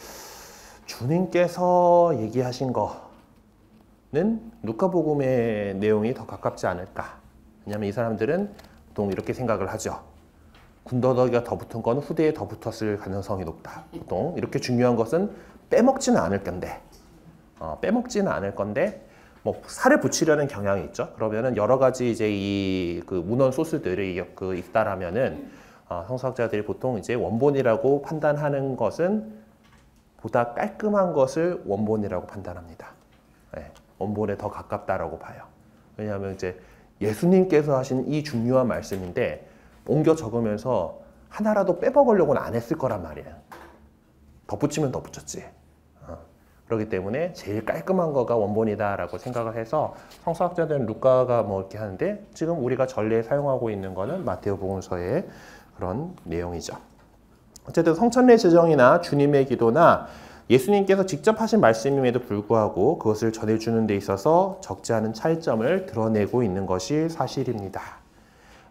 주님께서 얘기하신 거는 루카복음의 내용이 더 가깝지 않을까. 왜냐하면 이 사람들은 보통 이렇게 생각을 하죠. 군더더기가 더 붙은 건 후대에 더 붙었을 가능성이 높다. 보통 이렇게 중요한 것은 빼먹지는 않을 건데 뭐 살을 붙이려는 경향이 있죠. 그러면은 여러 가지 이제 이 그 문헌 소스들이 있다라면은 성서학자들이 보통 이제 원본이라고 판단하는 것은 보다 깔끔한 것을 원본이라고 판단합니다. 네, 원본에 더 가깝다라고 봐요. 왜냐하면 이제 예수님께서 하신 이 중요한 말씀인데 옮겨 적으면서 하나라도 빼먹으려고는 안 했을 거란 말이에요. 덧붙이면 덧붙였지. 그렇기 때문에 제일 깔끔한 거가 원본이다라고 생각을 해서 성서학자들은 루카가 뭐 이렇게 하는데 지금 우리가 전례에 사용하고 있는 거는 마테오복음서의 그런 내용이죠. 어쨌든 성찬례 제정이나 주님의 기도나 예수님께서 직접 하신 말씀임에도 불구하고 그것을 전해주는 데 있어서 적지 않은 차이점을 드러내고 있는 것이 사실입니다.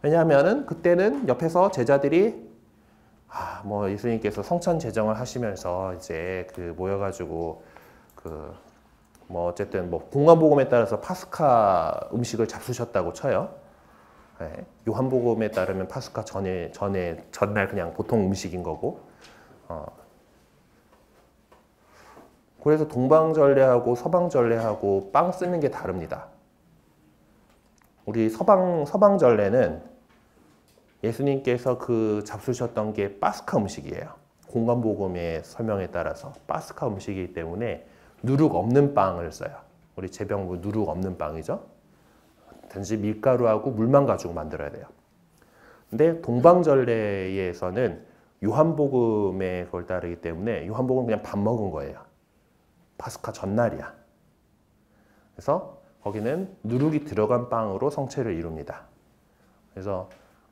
왜냐하면 그때는 옆에서 제자들이 뭐 예수님께서 성천 제정을 하시면서 이제 그 모여가지고 뭐 어쨌든 뭐 공관복음에 따라서 파스카 음식을 잡수셨다고 쳐요. 네. 요한복음에 따르면 파스카 전날 그냥 보통 음식인 거고. 그래서 동방전례하고 서방전례하고 빵 쓰는 게 다릅니다. 우리 서방전례는 예수님께서 그 잡수셨던 게 파스카 음식이에요. 공관복음의 설명에 따라서 파스카 음식이기 때문에 누룩 없는 빵을 써요. 우리 제병부 누룩 없는 빵이죠. 단지 밀가루하고 물만 가지고 만들어야 돼요. 근데 동방전례에서는 요한복음에 그걸 따르기 때문에 요한복음은 그냥 밥 먹은 거예요. 파스카 전날이야. 그래서 거기는 누룩이 들어간 빵으로 성체를 이룹니다. 그래서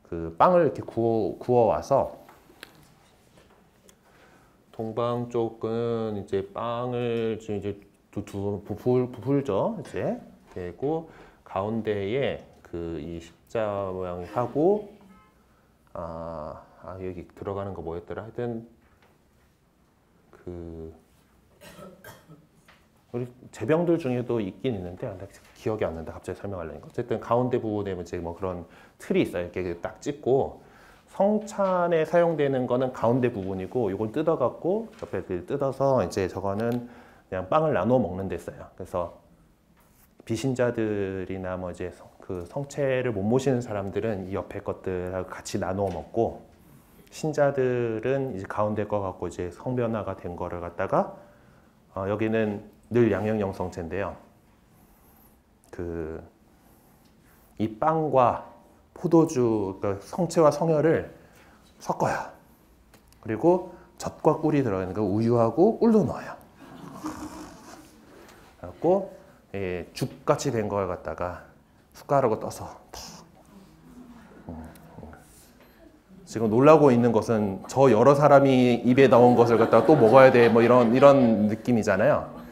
그 빵을 이렇게 구워와서 동방 쪽은 이제 빵을 지금 이제 부풀죠. 이제 그리고 가운데에 그 이 십자 모양하고 여기 들어가는 거 뭐였더라? 하여튼 우리 제병들 중에도 있긴 있는데 기억이 안 난다. 갑자기 설명하려니까. 어쨌든 가운데 부분에 이제 뭐 그런 틀이 있어요. 이렇게 딱 찍고 성찬에 사용되는 거는 가운데 부분이고 이건 뜯어갖고 옆에 뜯어서 이제 저거는 그냥 빵을 나눠 먹는 데 써요. 그래서 비신자들이나 뭐 이제 그 성체를 못 모시는 사람들은 이 옆에 것들하고 같이 나누어 먹고 신자들은 이제 가운데 거 갖고 이제 성변화가 된 거를 갖다가 여기는 늘 양형영 성체인데요. 이 빵과 포도주, 그러니까 성체와 성혈을 섞어요. 그리고 젖과 꿀이 들어가는 거 우유하고 꿀도 넣어요. 그래갖고 죽같이 된 걸 갖다가 숟가락으로 떠서 지금 놀라고 있는 것은 저 여러 사람이 입에 넣은 것을 갖다가 또 먹어야 돼 뭐 이런 느낌이잖아요.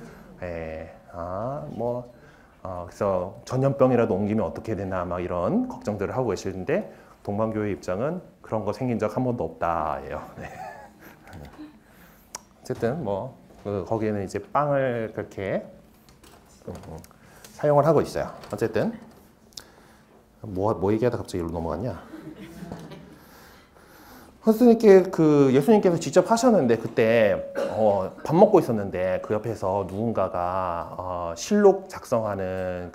그래서 전염병이라도 옮기면 어떻게 되나 막 이런 걱정들을 하고 계시는데 동방교회 입장은 그런 거 생긴 적 한 번도 없다예요. 네. 어쨌든 뭐 거기에는 이제 빵을 그렇게 사용을 하고 있어요. 어쨌든 뭐 얘기하다 갑자기 이리로 넘어갔냐? 예수님께서 직접 하셨는데 그때 밥 먹고 있었는데 그 옆에서 누군가가 실록 작성하는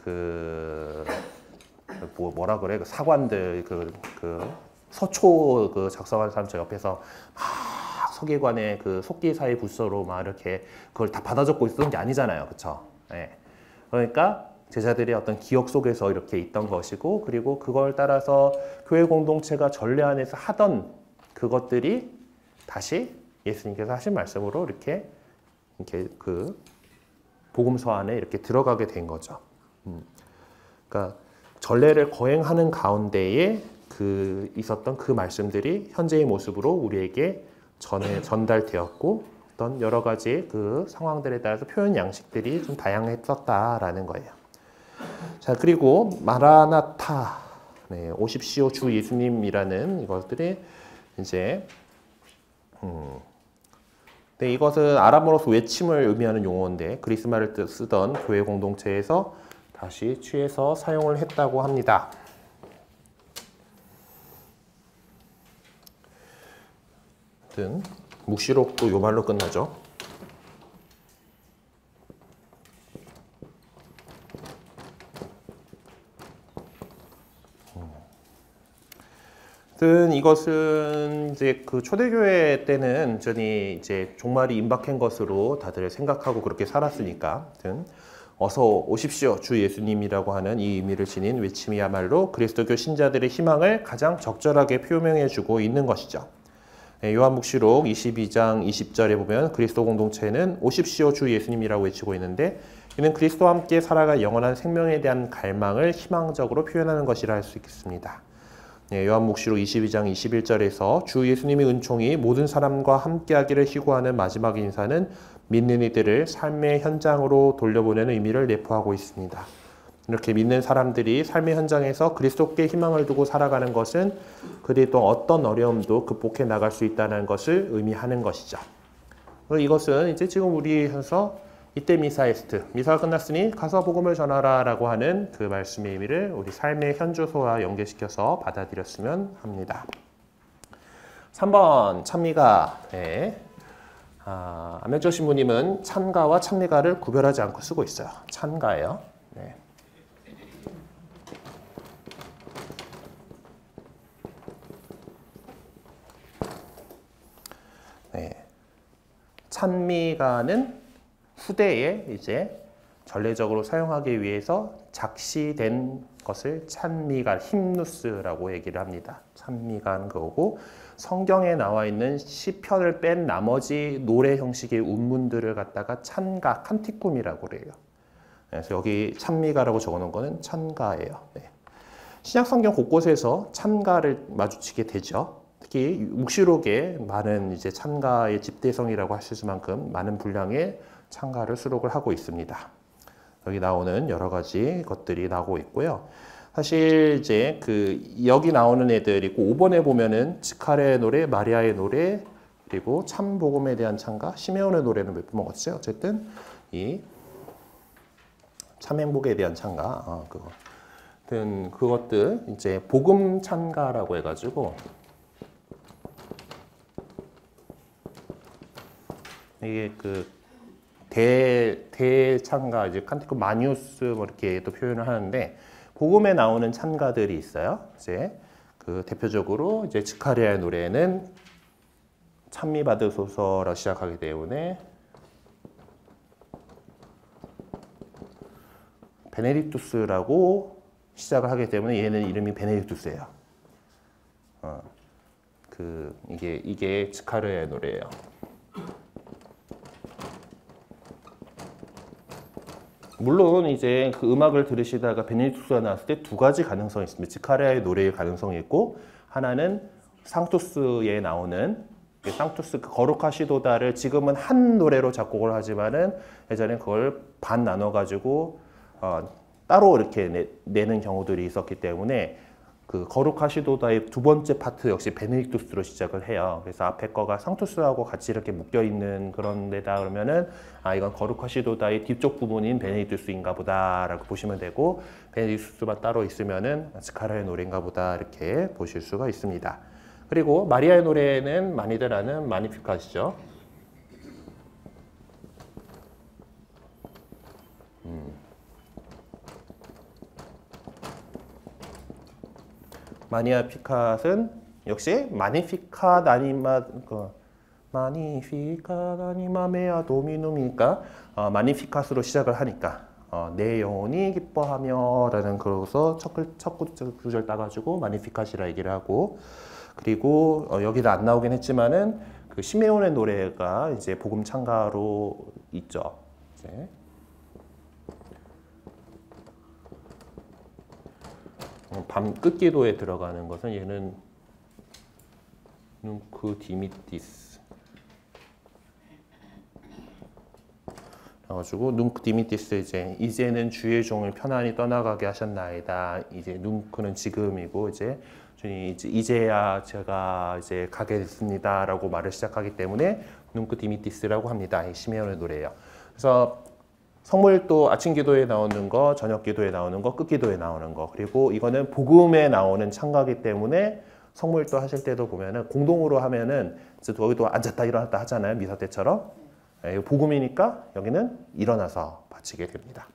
뭐라 그래? 그 사관들 서초 작성하는 사람 저 옆에서 막 서기관의 그 속기사의 부서로 막 이렇게 그걸 다 받아 적고 있었던 게 아니잖아요, 그렇죠? 네. 그러니까 제자들의 어떤 기억 속에서 이렇게 있던 것이고 그리고 그걸 따라서 교회 공동체가 전례 안에서 하던 그것들이 다시 예수님께서 하신 말씀으로 이렇게 그 복음서 안에 이렇게 들어가게 된 거죠. 그러니까 전례를 거행하는 가운데에 있었던 그 말씀들이 현재의 모습으로 우리에게 전달되었고 어떤 여러 가지 그 상황들에 따라서 표현 양식들이 좀 다양했었다라는 거예요. 자, 그리고 마라나타, 오십시오 주 예수님이라는 이것들이 이제 이것은 아람어로서 외침을 의미하는 용어인데 그리스말을 쓰던 교회 공동체에서 다시 취해서 사용을 했다고 합니다. 아무튼 묵시록도 요 말로 끝나죠. 이것은 이제 그 초대교회 때는 이제 종말이 임박한 것으로 다들 생각하고 그렇게 살았으니까, 어서 오십시오 주 예수님이라고 하는 이 의미를 지닌 외침이야말로 그리스도교 신자들의 희망을 가장 적절하게 표명해주고 있는 것이죠. 요한묵시록 22장 20절에 보면 그리스도 공동체는 오십시오 주 예수님이라고 외치고 있는데 이는 그리스도와 함께 살아갈 영원한 생명에 대한 갈망을 희망적으로 표현하는 것이라 할 수 있겠습니다. 요한묵시록 22장 21절에서 주 예수님의 은총이 모든 사람과 함께하기를 희구하는 마지막 인사는 믿는 이들을 삶의 현장으로 돌려보내는 의미를 내포하고 있습니다. 이렇게 믿는 사람들이 삶의 현장에서 그리스도께 희망을 두고 살아가는 것은 그들이 또 어떤 어려움도 극복해 나갈 수 있다는 것을 의미하는 것이죠. 이것은 이제 지금 우리에서 이때 미사에스트, 미사가 끝났으니 가서 복음을 전하라 라고 하는 그 말씀의 의미를 우리 삶의 현주소와 연계시켜서 받아들였으면 합니다. 3번 찬미가. 안명철 신부님은 찬가와 찬미가를 구별하지 않고 쓰고 있어요. 찬가예요. 찬미가는 후대에 이제 전례적으로 사용하기 위해서 작시된 것을 찬미가, 힘누스라고 얘기를 합니다. 찬미가는 그거고, 성경에 나와 있는 시편을 뺀 나머지 노래 형식의 운문들을 갖다가 찬가, 칸티쿰이라고 그래요. 그래서 여기 찬미가라고 적어놓은 거는 찬가예요. 신약 성경 곳곳에서 찬가를 마주치게 되죠. 특히 묵시록에 많은 이제 찬가의 집대성이라고 하실 만큼 많은 분량의 찬가를 수록을 하고 있습니다. 여기 나오는 여러 가지 것들이 나오고 있고요. 사실 이제 여기 나오는 애들이고 5번에 보면은 지카레의 노래, 마리아의 노래, 그리고 참복음에 대한 찬가, 시메온의 노래는 몇 번 먹었어요. 어쨌든 이 참행복에 대한 찬가, 그것들 이제 복음 찬가라고 해가지고 이게 대찬가, 이제 칸티쿰 마니우스 뭐 이렇게 또 표현을 하는데, 복음에 나오는 찬가들이 있어요. 이제 대표적으로 이제 지카리아의 노래는 찬미 받으소서라고 시작하기 때문에 베네딕투스라고 시작을 하기 때문에 얘는 이름이 베네딕투스예요. 이게 지카리아의 노래예요. 물론 이제 그 음악을 들으시다가 베네딕투스가 나왔을 때 두 가지 가능성이 있습니다. 지카리아의 노래의 가능성이 있고, 하나는 상투스에 나오는 상투스 거룩하시도다를 지금은 한 노래로 작곡을 하지만은 예전에 그걸 반 나눠 가지고 따로 이렇게 내는 경우들이 있었기 때문에 그 거룩하시도다의 두 번째 파트 역시 베네딕투스로 시작을 해요. 그래서 앞에 거가 상투스하고 같이 이렇게 묶여 있는 그런 데다 그러면은 이건 거룩하시도다의 뒤쪽 부분인 베네딕투스인가 보다라고 보시면 되고, 베네딕투스만 따로 있으면은 지카라의 노래인가 보다 이렇게 보실 수가 있습니다. 그리고 마리아의 노래는 많이들 아는 마니피카시죠. 마니아 피캇은 역시 마니피캇 아니마 마니피캇 아니마 메아 도미눔이니까 마니피캇으로 시작을 하니까 내 영혼이 기뻐하며 라는, 그러고서 첫 구절 따가지고 마니피캇이라 얘기를 하고, 그리고 여기는 안 나오긴 했지만은 그 시메온의 노래가 이제 복음 찬가로 있죠. 이제. 밤 끝기도에 들어가는 것은 얘는 눅크 디미티스 그래가지고 눅크 디미티스 이제는 주의 종을 편안히 떠나가게 하셨나이다. 이제 눅크는 지금이고 이제 주님 이제야 제가 이제 가게 됐습니다라고 말을 시작하기 때문에 눅크 디미티스라고 합니다. 이 시메온의 노래예요. 그래서 성물도 아침 기도에 나오는 거, 저녁 기도에 나오는 거, 끝 기도에 나오는 거, 그리고 이거는 복음에 나오는 찬가기 때문에 성물도 하실 때도 보면은 공동으로 하면은 거기도 앉았다 일어났다 하잖아요. 미사 때처럼. 복음이니까 여기는 일어나서 바치게 됩니다.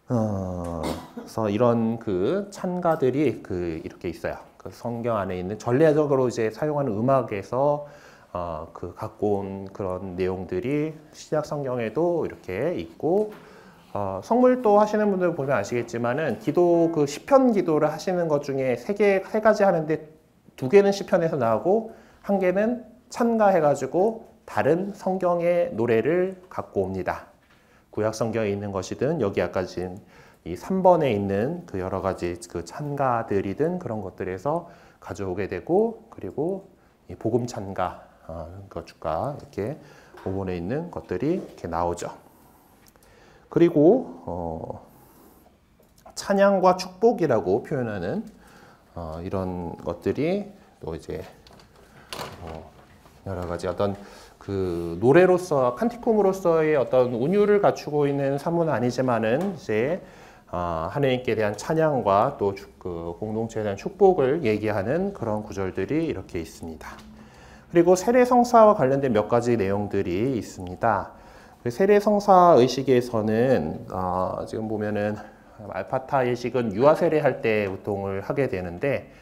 그래서 이런 그 찬가들이 이렇게 있어요. 그 성경 안에 있는 전례적으로 이제 사용하는 음악에서 갖고 온 그런 내용들이 신약 성경에도 이렇게 있고, 성물도 하시는 분들 보면 아시겠지만은 기도 시편 기도를 하시는 것 중에 세 가지 하는데 2개는 시편에서 나오고 1개는 찬가해가지고 다른 성경의 노래를 갖고 옵니다. 구약 성경에 있는 것이든 여기 아까 지금 이 3번에 있는 그 여러 가지 그 찬가들이든 그런 것들에서 가져오게 되고, 그리고 이 복음 찬가 것과 이렇게 5번에 있는 것들이 이렇게 나오죠. 그리고 찬양과 축복이라고 표현하는 이런 것들이 또 이제 여러 가지 어떤 그 노래로서 칸티쿰으로서의 어떤 운율을 갖추고 있는 사문은 아니지만은 이제 하나님께 대한 찬양과 또 그 공동체에 대한 축복을 얘기하는 그런 구절들이 이렇게 있습니다. 그리고 세례성사와 관련된 몇 가지 내용들이 있습니다. 그 세례성사 의식에서는 지금 보면은 알파타 예식은 유아 세례할 때 보통을 하게 되는데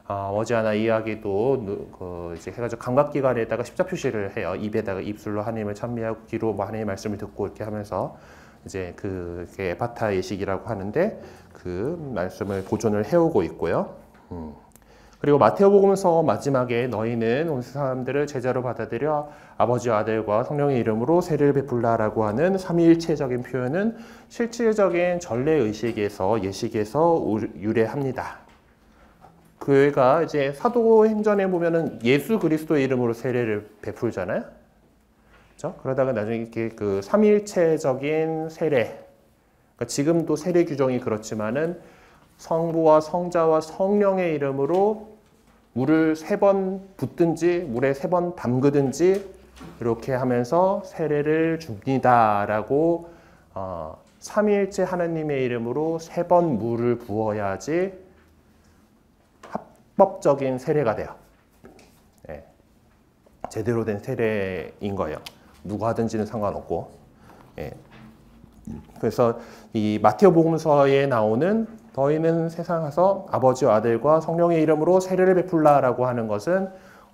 머지않아 이야기도 이제 해가지고 감각기관에다가 십자 표시를 해요. 입에다가 입술로 하나님을 찬미하고 귀로 뭐 하나님의 말씀을 듣고 이렇게 하면서 이제 그게 에파타 예식이라고 하는데 그 말씀을 보존을 해오고 있고요. 그리고 마테오복음서 마지막에 너희는 온 사람들을 제자로 받아들여 아버지와 아들과 성령의 이름으로 세례를 베풀라라고 하는 삼위일체적인 표현은 실질적인 전례 의식에서 예식에서 유래합니다. 교회가 이제 사도행전에 보면은 예수 그리스도의 이름으로 세례를 베풀잖아요. 그렇죠? 그러다가 나중에 이렇게 그 삼위일체적인 세례, 그러니까 지금도 세례 규정이 그렇지만은 성부와 성자와 성령의 이름으로 물을 3번 붓든지 물에 3번 담그든지 이렇게 하면서 세례를 줍니다라고 삼위일체 하나님의 이름으로 3번 물을 부어야지 합법적인 세례가 돼요. 네. 제대로 된 세례인 거예요. 누가 하든지는 상관없고. 네. 그래서 이 마테오 복음서에 나오는 너희는 세상 가서 아버지와 아들과 성령의 이름으로 세례를 베풀라라고 하는 것은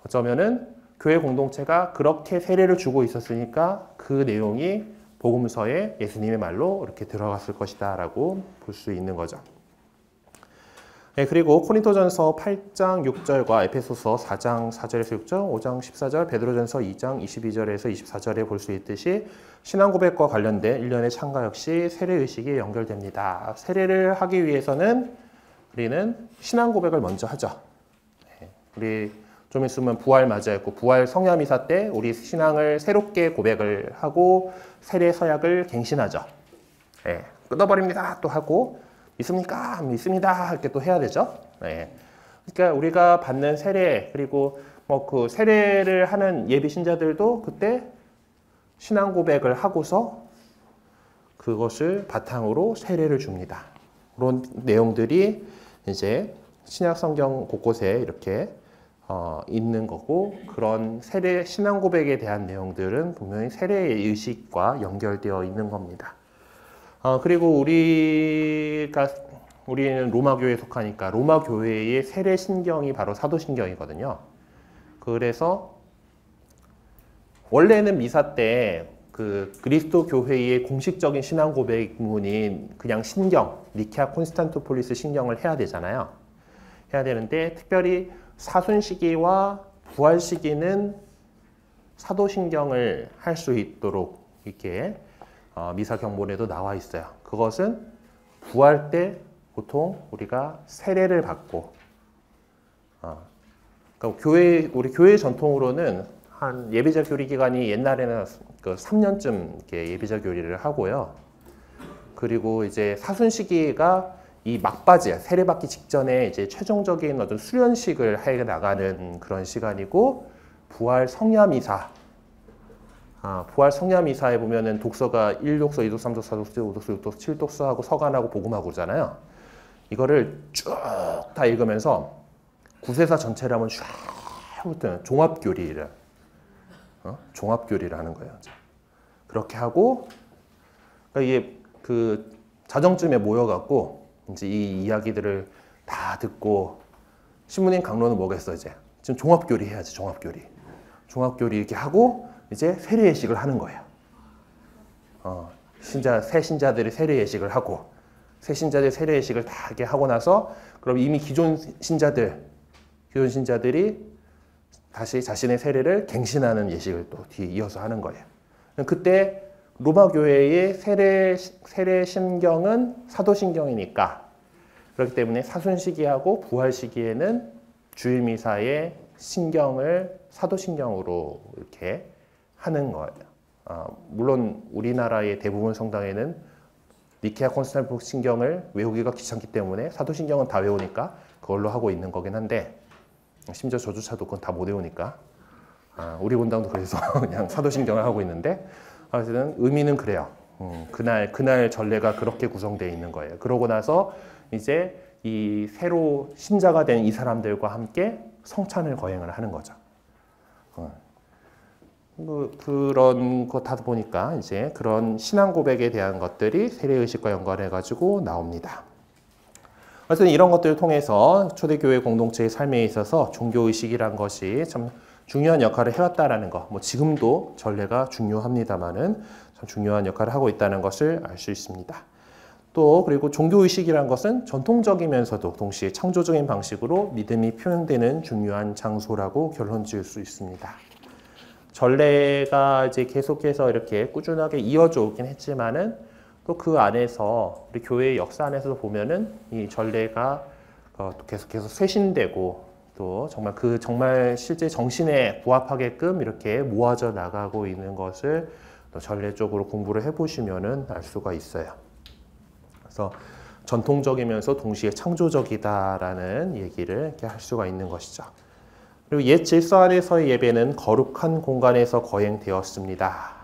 어쩌면은 교회 공동체가 그렇게 세례를 주고 있었으니까 그 내용이 복음서에 예수님의 말로 이렇게 들어갔을 것이다라고 볼 수 있는 거죠. 네, 그리고 코린토전서 8장 6절과 에페소서 4장 4절에서 6절, 5장 14절, 베드로전서 2장 22절에서 24절에 볼 수 있듯이 신앙 고백과 관련된 일련의 찬가 역시 세례의식이 연결됩니다. 세례를 하기 위해서는 우리는 신앙 고백을 먼저 하죠. 네, 우리 좀 있으면 부활 맞이했고 부활 성야미사 때 우리 신앙을 새롭게 고백을 하고 세례 서약을 갱신하죠. 네, 끊어버립니다 또 하고 믿습니까? 믿습니다. 이렇게 또 해야 되죠. 네. 그러니까 우리가 받는 세례 그리고 뭐 그 세례를 하는 예비 신자들도 그때 신앙 고백을 하고서 그것을 바탕으로 세례를 줍니다. 그런 내용들이 이제 신약 성경 곳곳에 이렇게 있는 거고 그런 세례 신앙 고백에 대한 내용들은 분명히 세례 의식과 연결되어 있는 겁니다. 그리고 우리는 로마 교회에 속하니까 로마 교회의 세례 신경이 바로 사도신경이거든요. 그래서 원래는 미사 때 그 그리스도 교회의 공식적인 신앙 고백문인 그냥 신경, 니케아 콘스탄토폴리스 신경을 해야 되잖아요. 해야 되는데 특별히 사순 시기와 부활 시기는 사도신경을 할 수 있도록 이렇게 미사 경본에도 나와 있어요. 그것은 부활 때 보통 우리가 세례를 받고, 그러니까 우리 교회 전통으로는 한 예비자 교리 기간이 옛날에는 그 3년쯤 이렇게 예비자 교리를 하고요. 그리고 이제 사순 시기가 이 막바지야. 세례 받기 직전에 이제 최종적인 어떤 수련식을 해 나가는 그런 시간이고, 부활 성야미사. 부활 성야미사에 보면은 독서가 1독서, 2독서, 3독서, 4독서, 5독서, 6독서, 7독서하고 서간하고 복음하고 그러잖아요. 이거를 쭉 다 읽으면서 구세사 전체를 한번 쫙 해볼 종합교리를 종합교리를 하는 거예요. 그렇게 하고 그러니까 이게 그 자정쯤에 모여갖고 이제 이 이야기들을 다 듣고 신부님 강론은 뭐겠어 이제 지금 종합교리 해야지 종합교리 이렇게 하고 이제 세례 예식을 하는 거예요. 새 신자들이 세례 예식을 하고 새 신자들이 세례 예식을 다 이렇게 하고 나서 그럼 이미 기존 신자들이 다시 자신의 세례를 갱신하는 예식을 또 뒤에 이어서 하는 거예요. 그때 로마 교회의 세례 신경은 사도신경이니까 그렇기 때문에 사순시기하고 부활시기에는 주일 미사의 신경을 사도신경으로 이렇게 하는 거예요. 물론 우리나라의 대부분 성당에는 니케아 콘스탄티노플 신경을 외우기가 귀찮기 때문에 사도신경은 다 외우니까 그걸로 하고 있는 거긴 한데 심지어 저조차도 그건 다 못 외우니까 우리 본당도 그래서 그냥 사도신경을 하고 있는데 어쨌든 의미는 그래요. 그날 전례가 그렇게 구성되어 있는 거예요. 그러고 나서 이제 이 새로 신자가 된 이 사람들과 함께 성찬을 거행을 하는 거죠. 그런 것 하다 보니까 이제 그런 신앙 고백에 대한 것들이 세례의식과 연관해가지고 나옵니다. 어쨌든 이런 것들을 통해서 초대교회 공동체의 삶에 있어서 종교의식이란 것이 참 중요한 역할을 해왔다라는 것, 뭐 지금도 전례가 중요합니다만은 참 중요한 역할을 하고 있다는 것을 알 수 있습니다. 또 그리고 종교의식이란 것은 전통적이면서도 동시에 창조적인 방식으로 믿음이 표현되는 중요한 장소라고 결론 지을 수 있습니다. 전례가 이제 계속해서 이렇게 꾸준하게 이어져 오긴 했지만은 또 그 안에서 우리 교회의 역사 안에서 보면은 이 전례가 계속해서 쇄신되고 또 정말 실제 정신에 부합하게끔 이렇게 모아져 나가고 있는 것을 또 전례 쪽으로 공부를 해보시면은 알 수가 있어요. 그래서 전통적이면서 동시에 창조적이다라는 얘기를 이렇게 할 수가 있는 것이죠. 그리고 옛 질서 안에서의 예배는 거룩한 공간에서 거행되었습니다.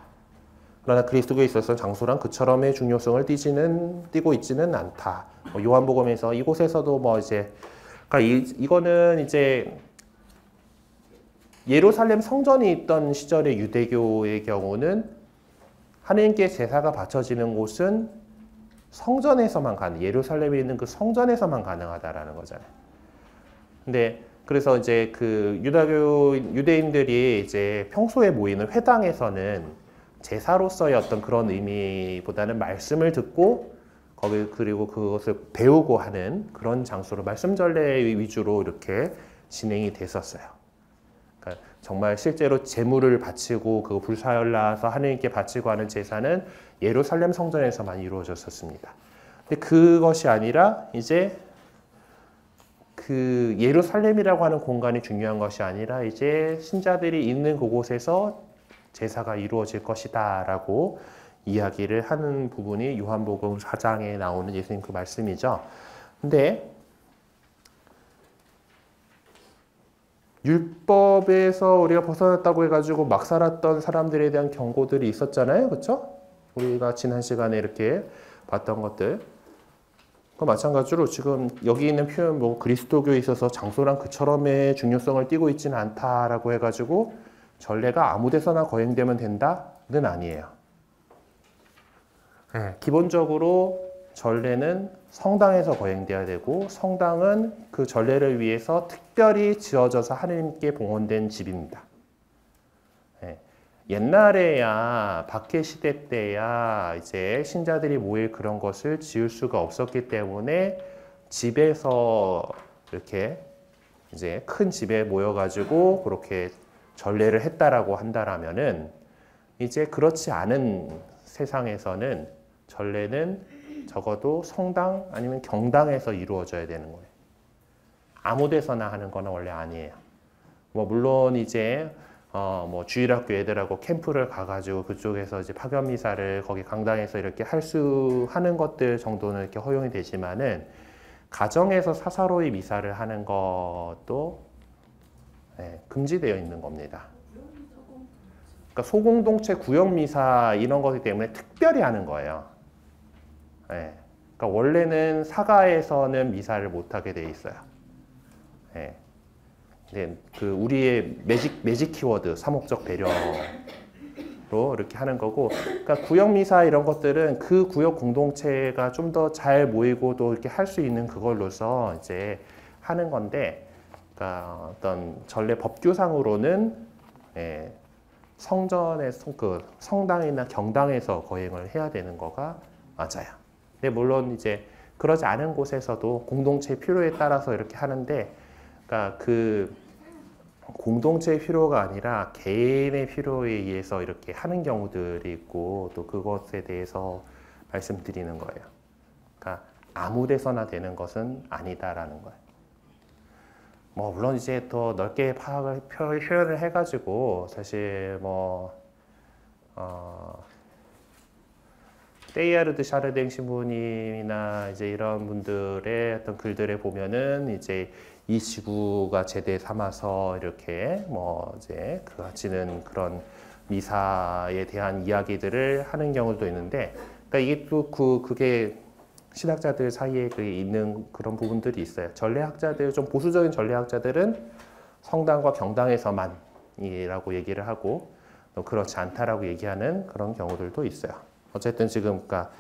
그러나 그리스도에 있어서 장소란 그처럼의 중요성을 띠고 있지는 않다. 요한복음에서 이곳에서도 그러니까 이거는 이제 예루살렘 성전이 있던 시절의 유대교의 경우는 하느님께 제사가 바쳐지는 곳은 성전에서만 예루살렘에 있는 그 성전에서만 가능하다라는 거잖아요. 근데 그래서 이제 그 유대인들이 이제 평소에 모이는 회당에서는 제사로서의 어떤 그런 의미보다는 말씀을 듣고 그리고 그것을 배우고 하는 그런 장소로 말씀 전례 위주로 이렇게 진행이 됐었어요. 그러니까 정말 실제로 제물을 바치고 그 불사열나서 하느님께 바치고 하는 제사는 예루살렘 성전에서만 이루어졌었습니다. 근데 그것이 아니라 이제 그 예루살렘이라고 하는 공간이 중요한 것이 아니라 이제 신자들이 있는 그곳에서 제사가 이루어질 것이다 라고 이야기를 하는 부분이 요한복음 4장에 나오는 예수님 그 말씀이죠. 근데 율법에서 우리가 벗어났다고 해가지고 막 살았던 사람들에 대한 경고들이 있었잖아요. 그렇죠? 우리가 지난 시간에 이렇게 봤던 것들. 그 마찬가지로 지금 여기 있는 표현 그리스도교에 있어서 장소랑 그처럼의 중요성을 띠고 있지는 않다라고 해가지고 전례가 아무 데서나 거행되면 된다는 아니에요. 기본적으로 전례는 성당에서 거행돼야 되고 성당은 그 전례를 위해서 특별히 지어져서 하느님께 봉헌된 집입니다. 옛날에야 박해 시대 때야 이제 신자들이 모일 그런 것을 지을 수가 없었기 때문에 집에서 이렇게 이제 큰 집에 모여가지고 그렇게 전례를 했다라고 한다라면은 이제 그렇지 않은 세상에서는 전례는 적어도 성당 아니면 경당에서 이루어져야 되는 거예요. 아무 데서나 하는 거는 원래 아니에요. 물론 이제 주일학교 애들하고 캠프를 가가지고 그쪽에서 이제 파견 미사를 거기 강당에서 이렇게 하는 것들 정도는 이렇게 허용이 되지만은 가정에서 사사로이 미사를 하는 것도 금지되어 있는 겁니다. 그러니까 소공동체 구역 미사 이런 거기 때문에 특별히 하는 거예요. 그러니까 원래는 사가에서는 미사를 못 하게 돼 있어요. 그 우리의 매직 키워드 사목적 배려로 이렇게 하는 거고, 그러니까 구역 미사 이런 것들은 그 구역 공동체가 좀 더 잘 모이고 또 이렇게 할 수 있는 그걸로서 이제 하는 건데, 그러니까 어떤 전례 법규상으로는 성전에서 그 성당이나 경당에서 거행을 해야 되는 거가 맞아요. 근데 물론 이제 그러지 않은 곳에서도 공동체 필요에 따라서 이렇게 하는데, 그러니까 공동체의 필요가 아니라 개인의 필요에 의해서 이렇게 하는 경우들이 있고 또 그것에 대해서 말씀드리는 거예요. 그러니까 아무 데서나 되는 것은 아니다라는 거예요. 뭐 물론 이제 더 넓게 파악을 표현을 해가지고 사실 뭐 테이야르드 샤르댕 신부님이나 이제 이런 분들의 어떤 글들에 보면은 이제 이 지구가 제대 삼아서 이렇게 뭐 이제 그가지는 그런 미사에 대한 이야기들을 하는 경우도 있는데, 그러니까 이게 또 그게 신학자들 사이에 있는 그런 부분들이 있어요. 전례학자들, 좀 보수적인 전례학자들은 성당과 경당에서만이라고 얘기를 하고 또 그렇지 않다라고 얘기하는 그런 경우들도 있어요. 어쨌든 지금 그러니까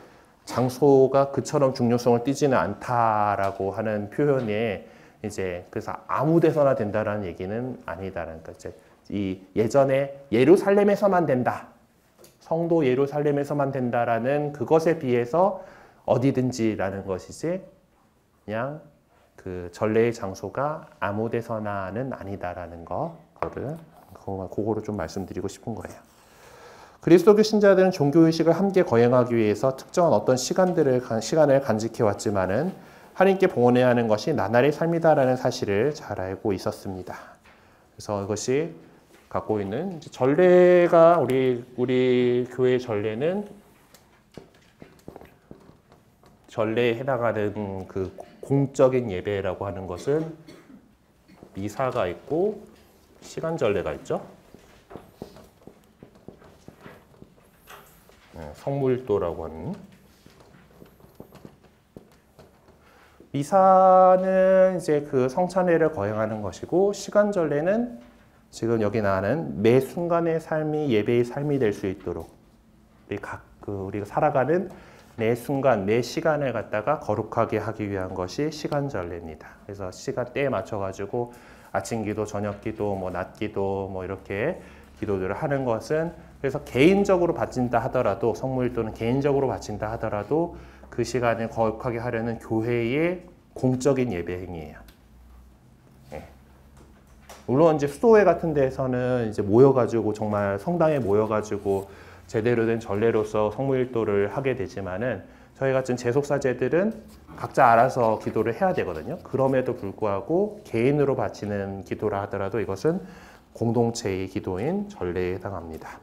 장소가 그처럼 중요성을 띠지는 않다라고 하는 표현에 이제 그래서 아무 데서나 된다라는 얘기는 아니다라는 거죠. 이제 이 예전에 예루살렘에서만 된다, 성도 예루살렘에서만 된다라는 그것에 비해서 어디든지라는 것이지 그냥 그 전례의 장소가 아무 데서나는 아니다라는 그거를 좀 말씀드리고 싶은 거예요. 그리스도교 신자들은 종교의식을 함께 거행하기 위해서 특정한 어떤 시간을 간직해 왔지만은 하나님께 봉헌해야 하는 것이 나날의 삶이다라는 사실을 잘 알고 있었습니다. 그래서 이것이 갖고 있는 전례가 우리 교회 전례는 전례에 해당하는 그 공적인 예배라고 하는 것은 미사가 있고 시간 전례가 있죠. 성물도라고 하는 미사는 이제 그 성찬회를 거행하는 것이고, 시간 전례는 지금 여기 나가는 매 순간의 삶이 예배의 삶이 될 수 있도록 우리가 살아가는 매 순간, 매 시간을 갖다가 거룩하게 하기 위한 것이 시간 전례입니다. 그래서 시간대에 맞춰가지고 아침 기도, 저녁 기도, 뭐 낮 기도, 뭐 이렇게 기도들을 하는 것은, 그래서 개인적으로 바친다 하더라도, 성물도는 개인적으로 바친다 하더라도 그 시간을 거룩하게 하려는 교회의 공적인 예배 행위예요. 예. 물론 이제 수도회 같은 데서는 이제 모여가지고 정말 성당에 모여가지고 제대로 된 전례로서 성물도를 하게 되지만은 저희 같은 재속사제들은 각자 알아서 기도를 해야 되거든요. 그럼에도 불구하고 개인으로 바치는 기도라 하더라도 이것은 공동체의 기도인 전례에 해당합니다.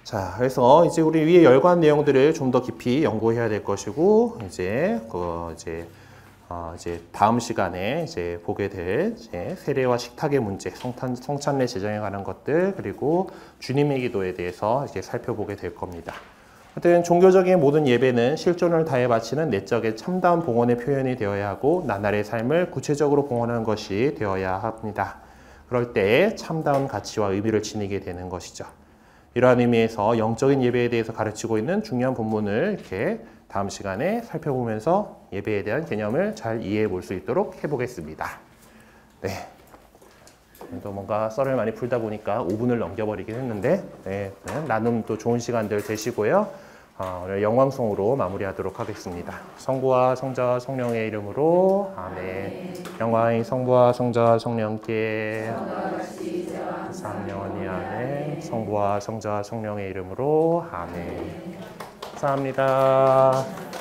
자, 그래서 이제 우리 위에 열거한 내용들을 좀 더 깊이 연구해야 될 것이고, 이제 다음 시간에 이제 보게 될 세례와 식탁의 문제, 성찬례 제정에 관한 것들, 그리고 주님의 기도에 대해서 이제 살펴보게 될 겁니다. 하여튼 종교적인 모든 예배는 실존을 다해 바치는 내적의 참다운 봉헌의 표현이 되어야 하고 나날의 삶을 구체적으로 봉헌하는 것이 되어야 합니다. 그럴 때 참다운 가치와 의미를 지니게 되는 것이죠. 이러한 의미에서 영적인 예배에 대해서 가르치고 있는 중요한 본문을 이렇게 다음 시간에 살펴보면서 예배에 대한 개념을 잘 이해해 볼 수 있도록 해보겠습니다. 네. 또 뭔가 썰을 많이 풀다 보니까 5분을 넘겨버리긴 했는데, 네, 나눔 또 좋은 시간들 되시고요. 오늘 영광송으로 마무리하도록 하겠습니다. 성부와 성자와 성령의 이름으로 아멘. 영광이 성부와 성자와 성령께 영원히 아멘. 성부와 성자와 성령의 이름으로 아멘. 감사합니다.